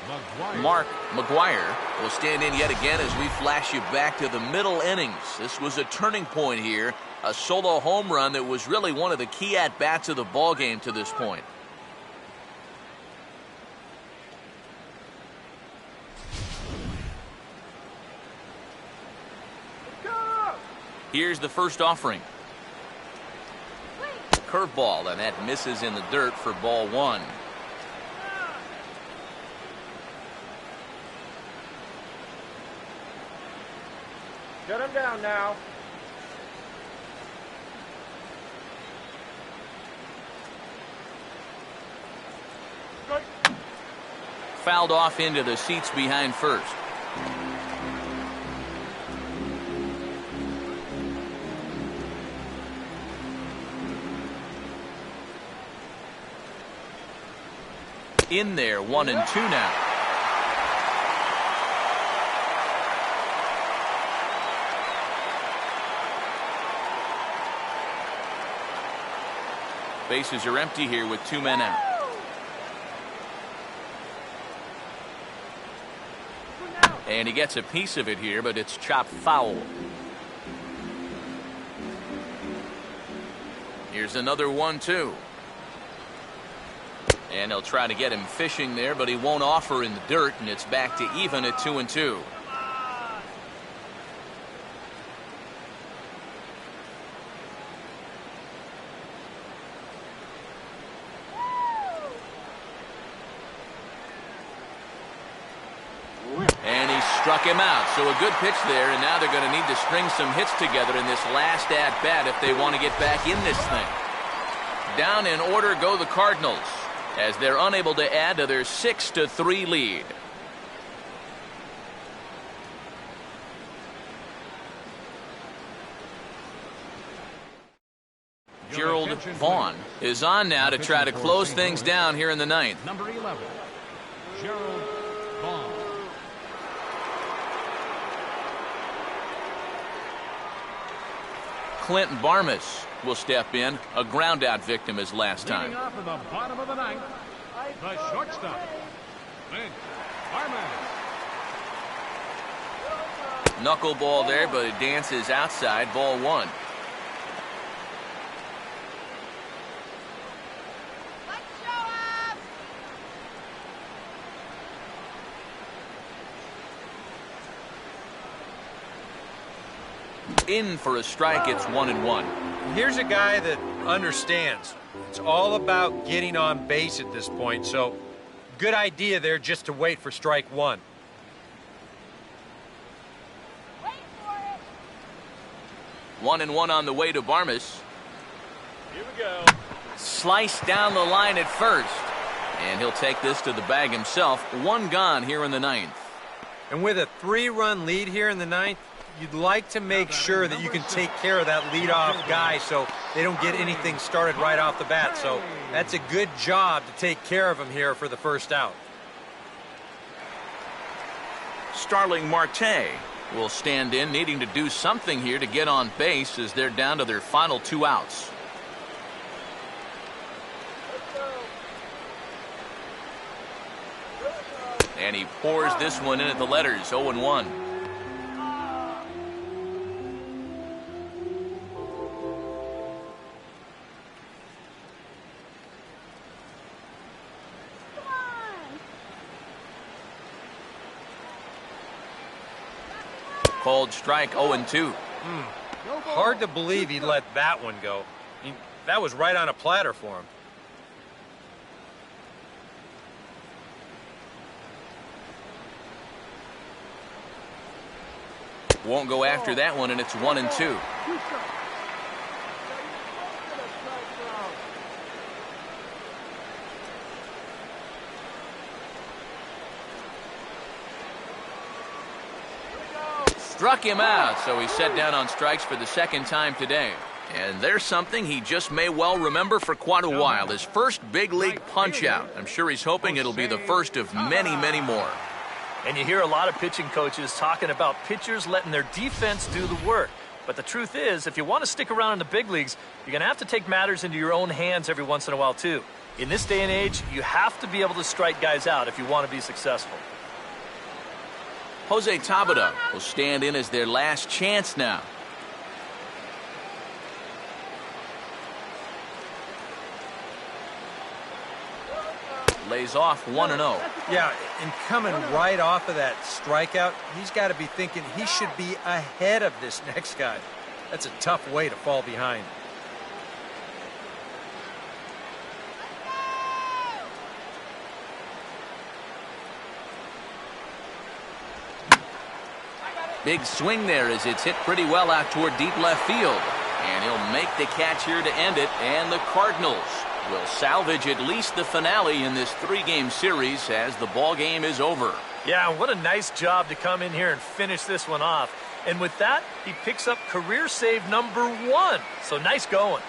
Speaker 3: McGuire.
Speaker 1: Mark McGuire will stand in yet again as we flash you back to the middle innings. This was a turning point here. A solo home run that was really one of the key at-bats of the ball game to this point. Here's the first offering. Curveball, and that misses in the dirt for ball 1.
Speaker 6: Shut him down now.
Speaker 1: Fouled off into the seats behind first. In there, 1-2 now. Bases are empty here with 2 men out. And he gets a piece of it here, but it's chopped foul. Here's another 1-2. And he'll try to get him fishing there, but he won't offer in the dirt, and it's back to even at 2-2. And he struck him out. So a good pitch there, and now they're going to need to string some hits together in this last at-bat if they want to get back in this thing. Down in order go the Cardinals, as they're unable to add to their 6-3 lead. Gerald Vaughn is on now to try to close things down here in the 9th.
Speaker 3: Number 11, Gerald Vaughn.
Speaker 1: Clint Barmas will step in, a ground-out victim as last time.
Speaker 3: Leading off in the bottom of the 9th, the shortstop, Clint Barmas.
Speaker 1: Knuckleball there, but it dances outside. Ball 1. In for a strike, it's 1-1.
Speaker 2: Here's a guy that understands. It's all about getting on base at this point, so good idea there just to wait for strike 1.
Speaker 5: Wait for it.
Speaker 1: 1-1 on the way to Barmas.
Speaker 6: Here we go.
Speaker 1: Sliced down the line at first. And he'll take this to the bag himself. 1 gone here in the 9th.
Speaker 2: And with a 3-run lead here in the 9th, you'd like to make sure that you can take care of that leadoff guy so they don't get anything started right off the bat. So that's a good job to take care of him here for the first out.
Speaker 1: Starling Marte will stand in, needing to do something here to get on base as they're down to their final 2 outs. And he pours this one in at the letters, 0-1. Called strike, 0-2.
Speaker 2: Hard to believe he let that one go. I mean, that was right on a platter for him.
Speaker 1: Won't go after that one, and it's 1-2. Struck him out, so he's set down on strikes for the second time today. And there's something he just may well remember for quite a while. His first big league punch-out. I'm sure he's hoping it'll be the first of many, many more.
Speaker 4: And you hear a lot of pitching coaches talking about pitchers letting their defense do the work. But the truth is, if you want to stick around in the big leagues, you're going to have to take matters into your own hands every once in a while, too. In this day and age, you have to be able to strike guys out if you want to be successful.
Speaker 1: Jose Tabata will stand in as their last chance now. Lays off 1-0.
Speaker 2: Yeah, and coming right off of that strikeout, he's got to be thinking he should be ahead of this next guy. That's a tough way to fall behind.
Speaker 1: Big swing there as it's hit pretty well out toward deep left field. And he'll make the catch here to end it, and the Cardinals will salvage at least the finale in this 3-game series as the ball game is over.
Speaker 4: Yeah, what a nice job to come in here and finish this one off. And with that, he picks up career save number 1. So nice going.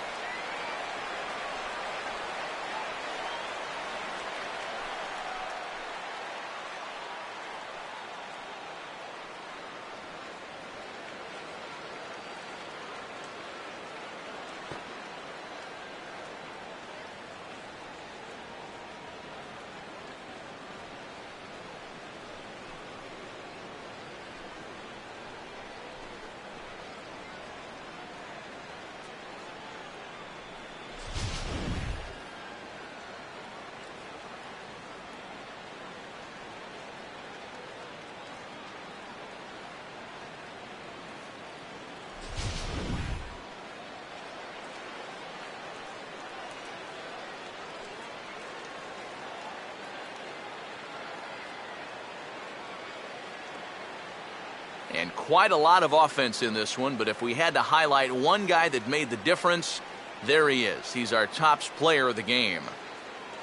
Speaker 1: And quite a lot of offense in this one, but if we had to highlight one guy that made the difference, there he is. He's our top player of the game.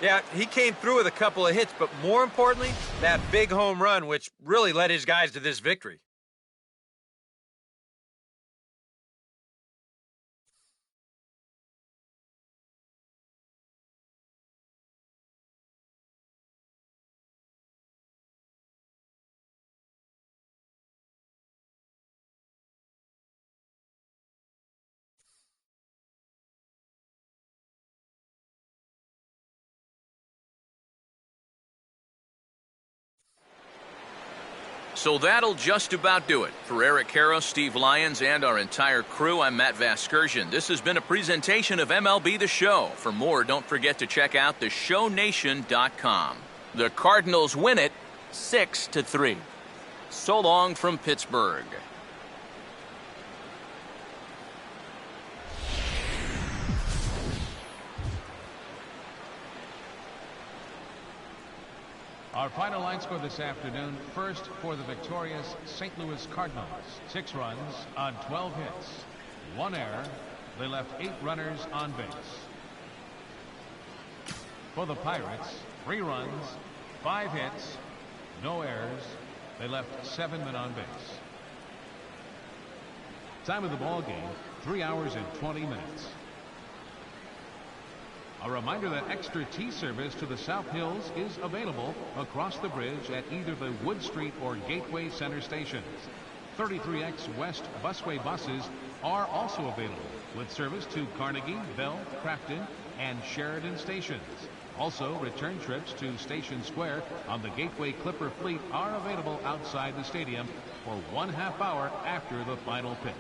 Speaker 2: Yeah, he came through with a couple of hits, but more importantly, that big home run, which really led his guys to this victory.
Speaker 1: So that'll just about do it. For Eric Karros, Steve Lyons, and our entire crew, I'm Matt Vasgersian. This has been a presentation of MLB The Show. For more, don't forget to check out theshownation.com. The Cardinals win it 6-3. So long from Pittsburgh.
Speaker 3: Our final line score this afternoon. First for the victorious St. Louis Cardinals. 6 runs on 12 hits. 1 error. They left 8 runners on base. For the Pirates, 3 runs, 5 hits, no errors. They left 7 men on base. Time of the ball game, 3 hours and 20 minutes. A reminder that extra T service to the South Hills is available across the bridge at either the Wood Street or Gateway Center stations. 33X West busway buses are also available with service to Carnegie, Bell, Crafton, and Sheridan stations. Also, return trips to Station Square on the Gateway Clipper fleet are available outside the stadium for 1/2 hour after the final pitch.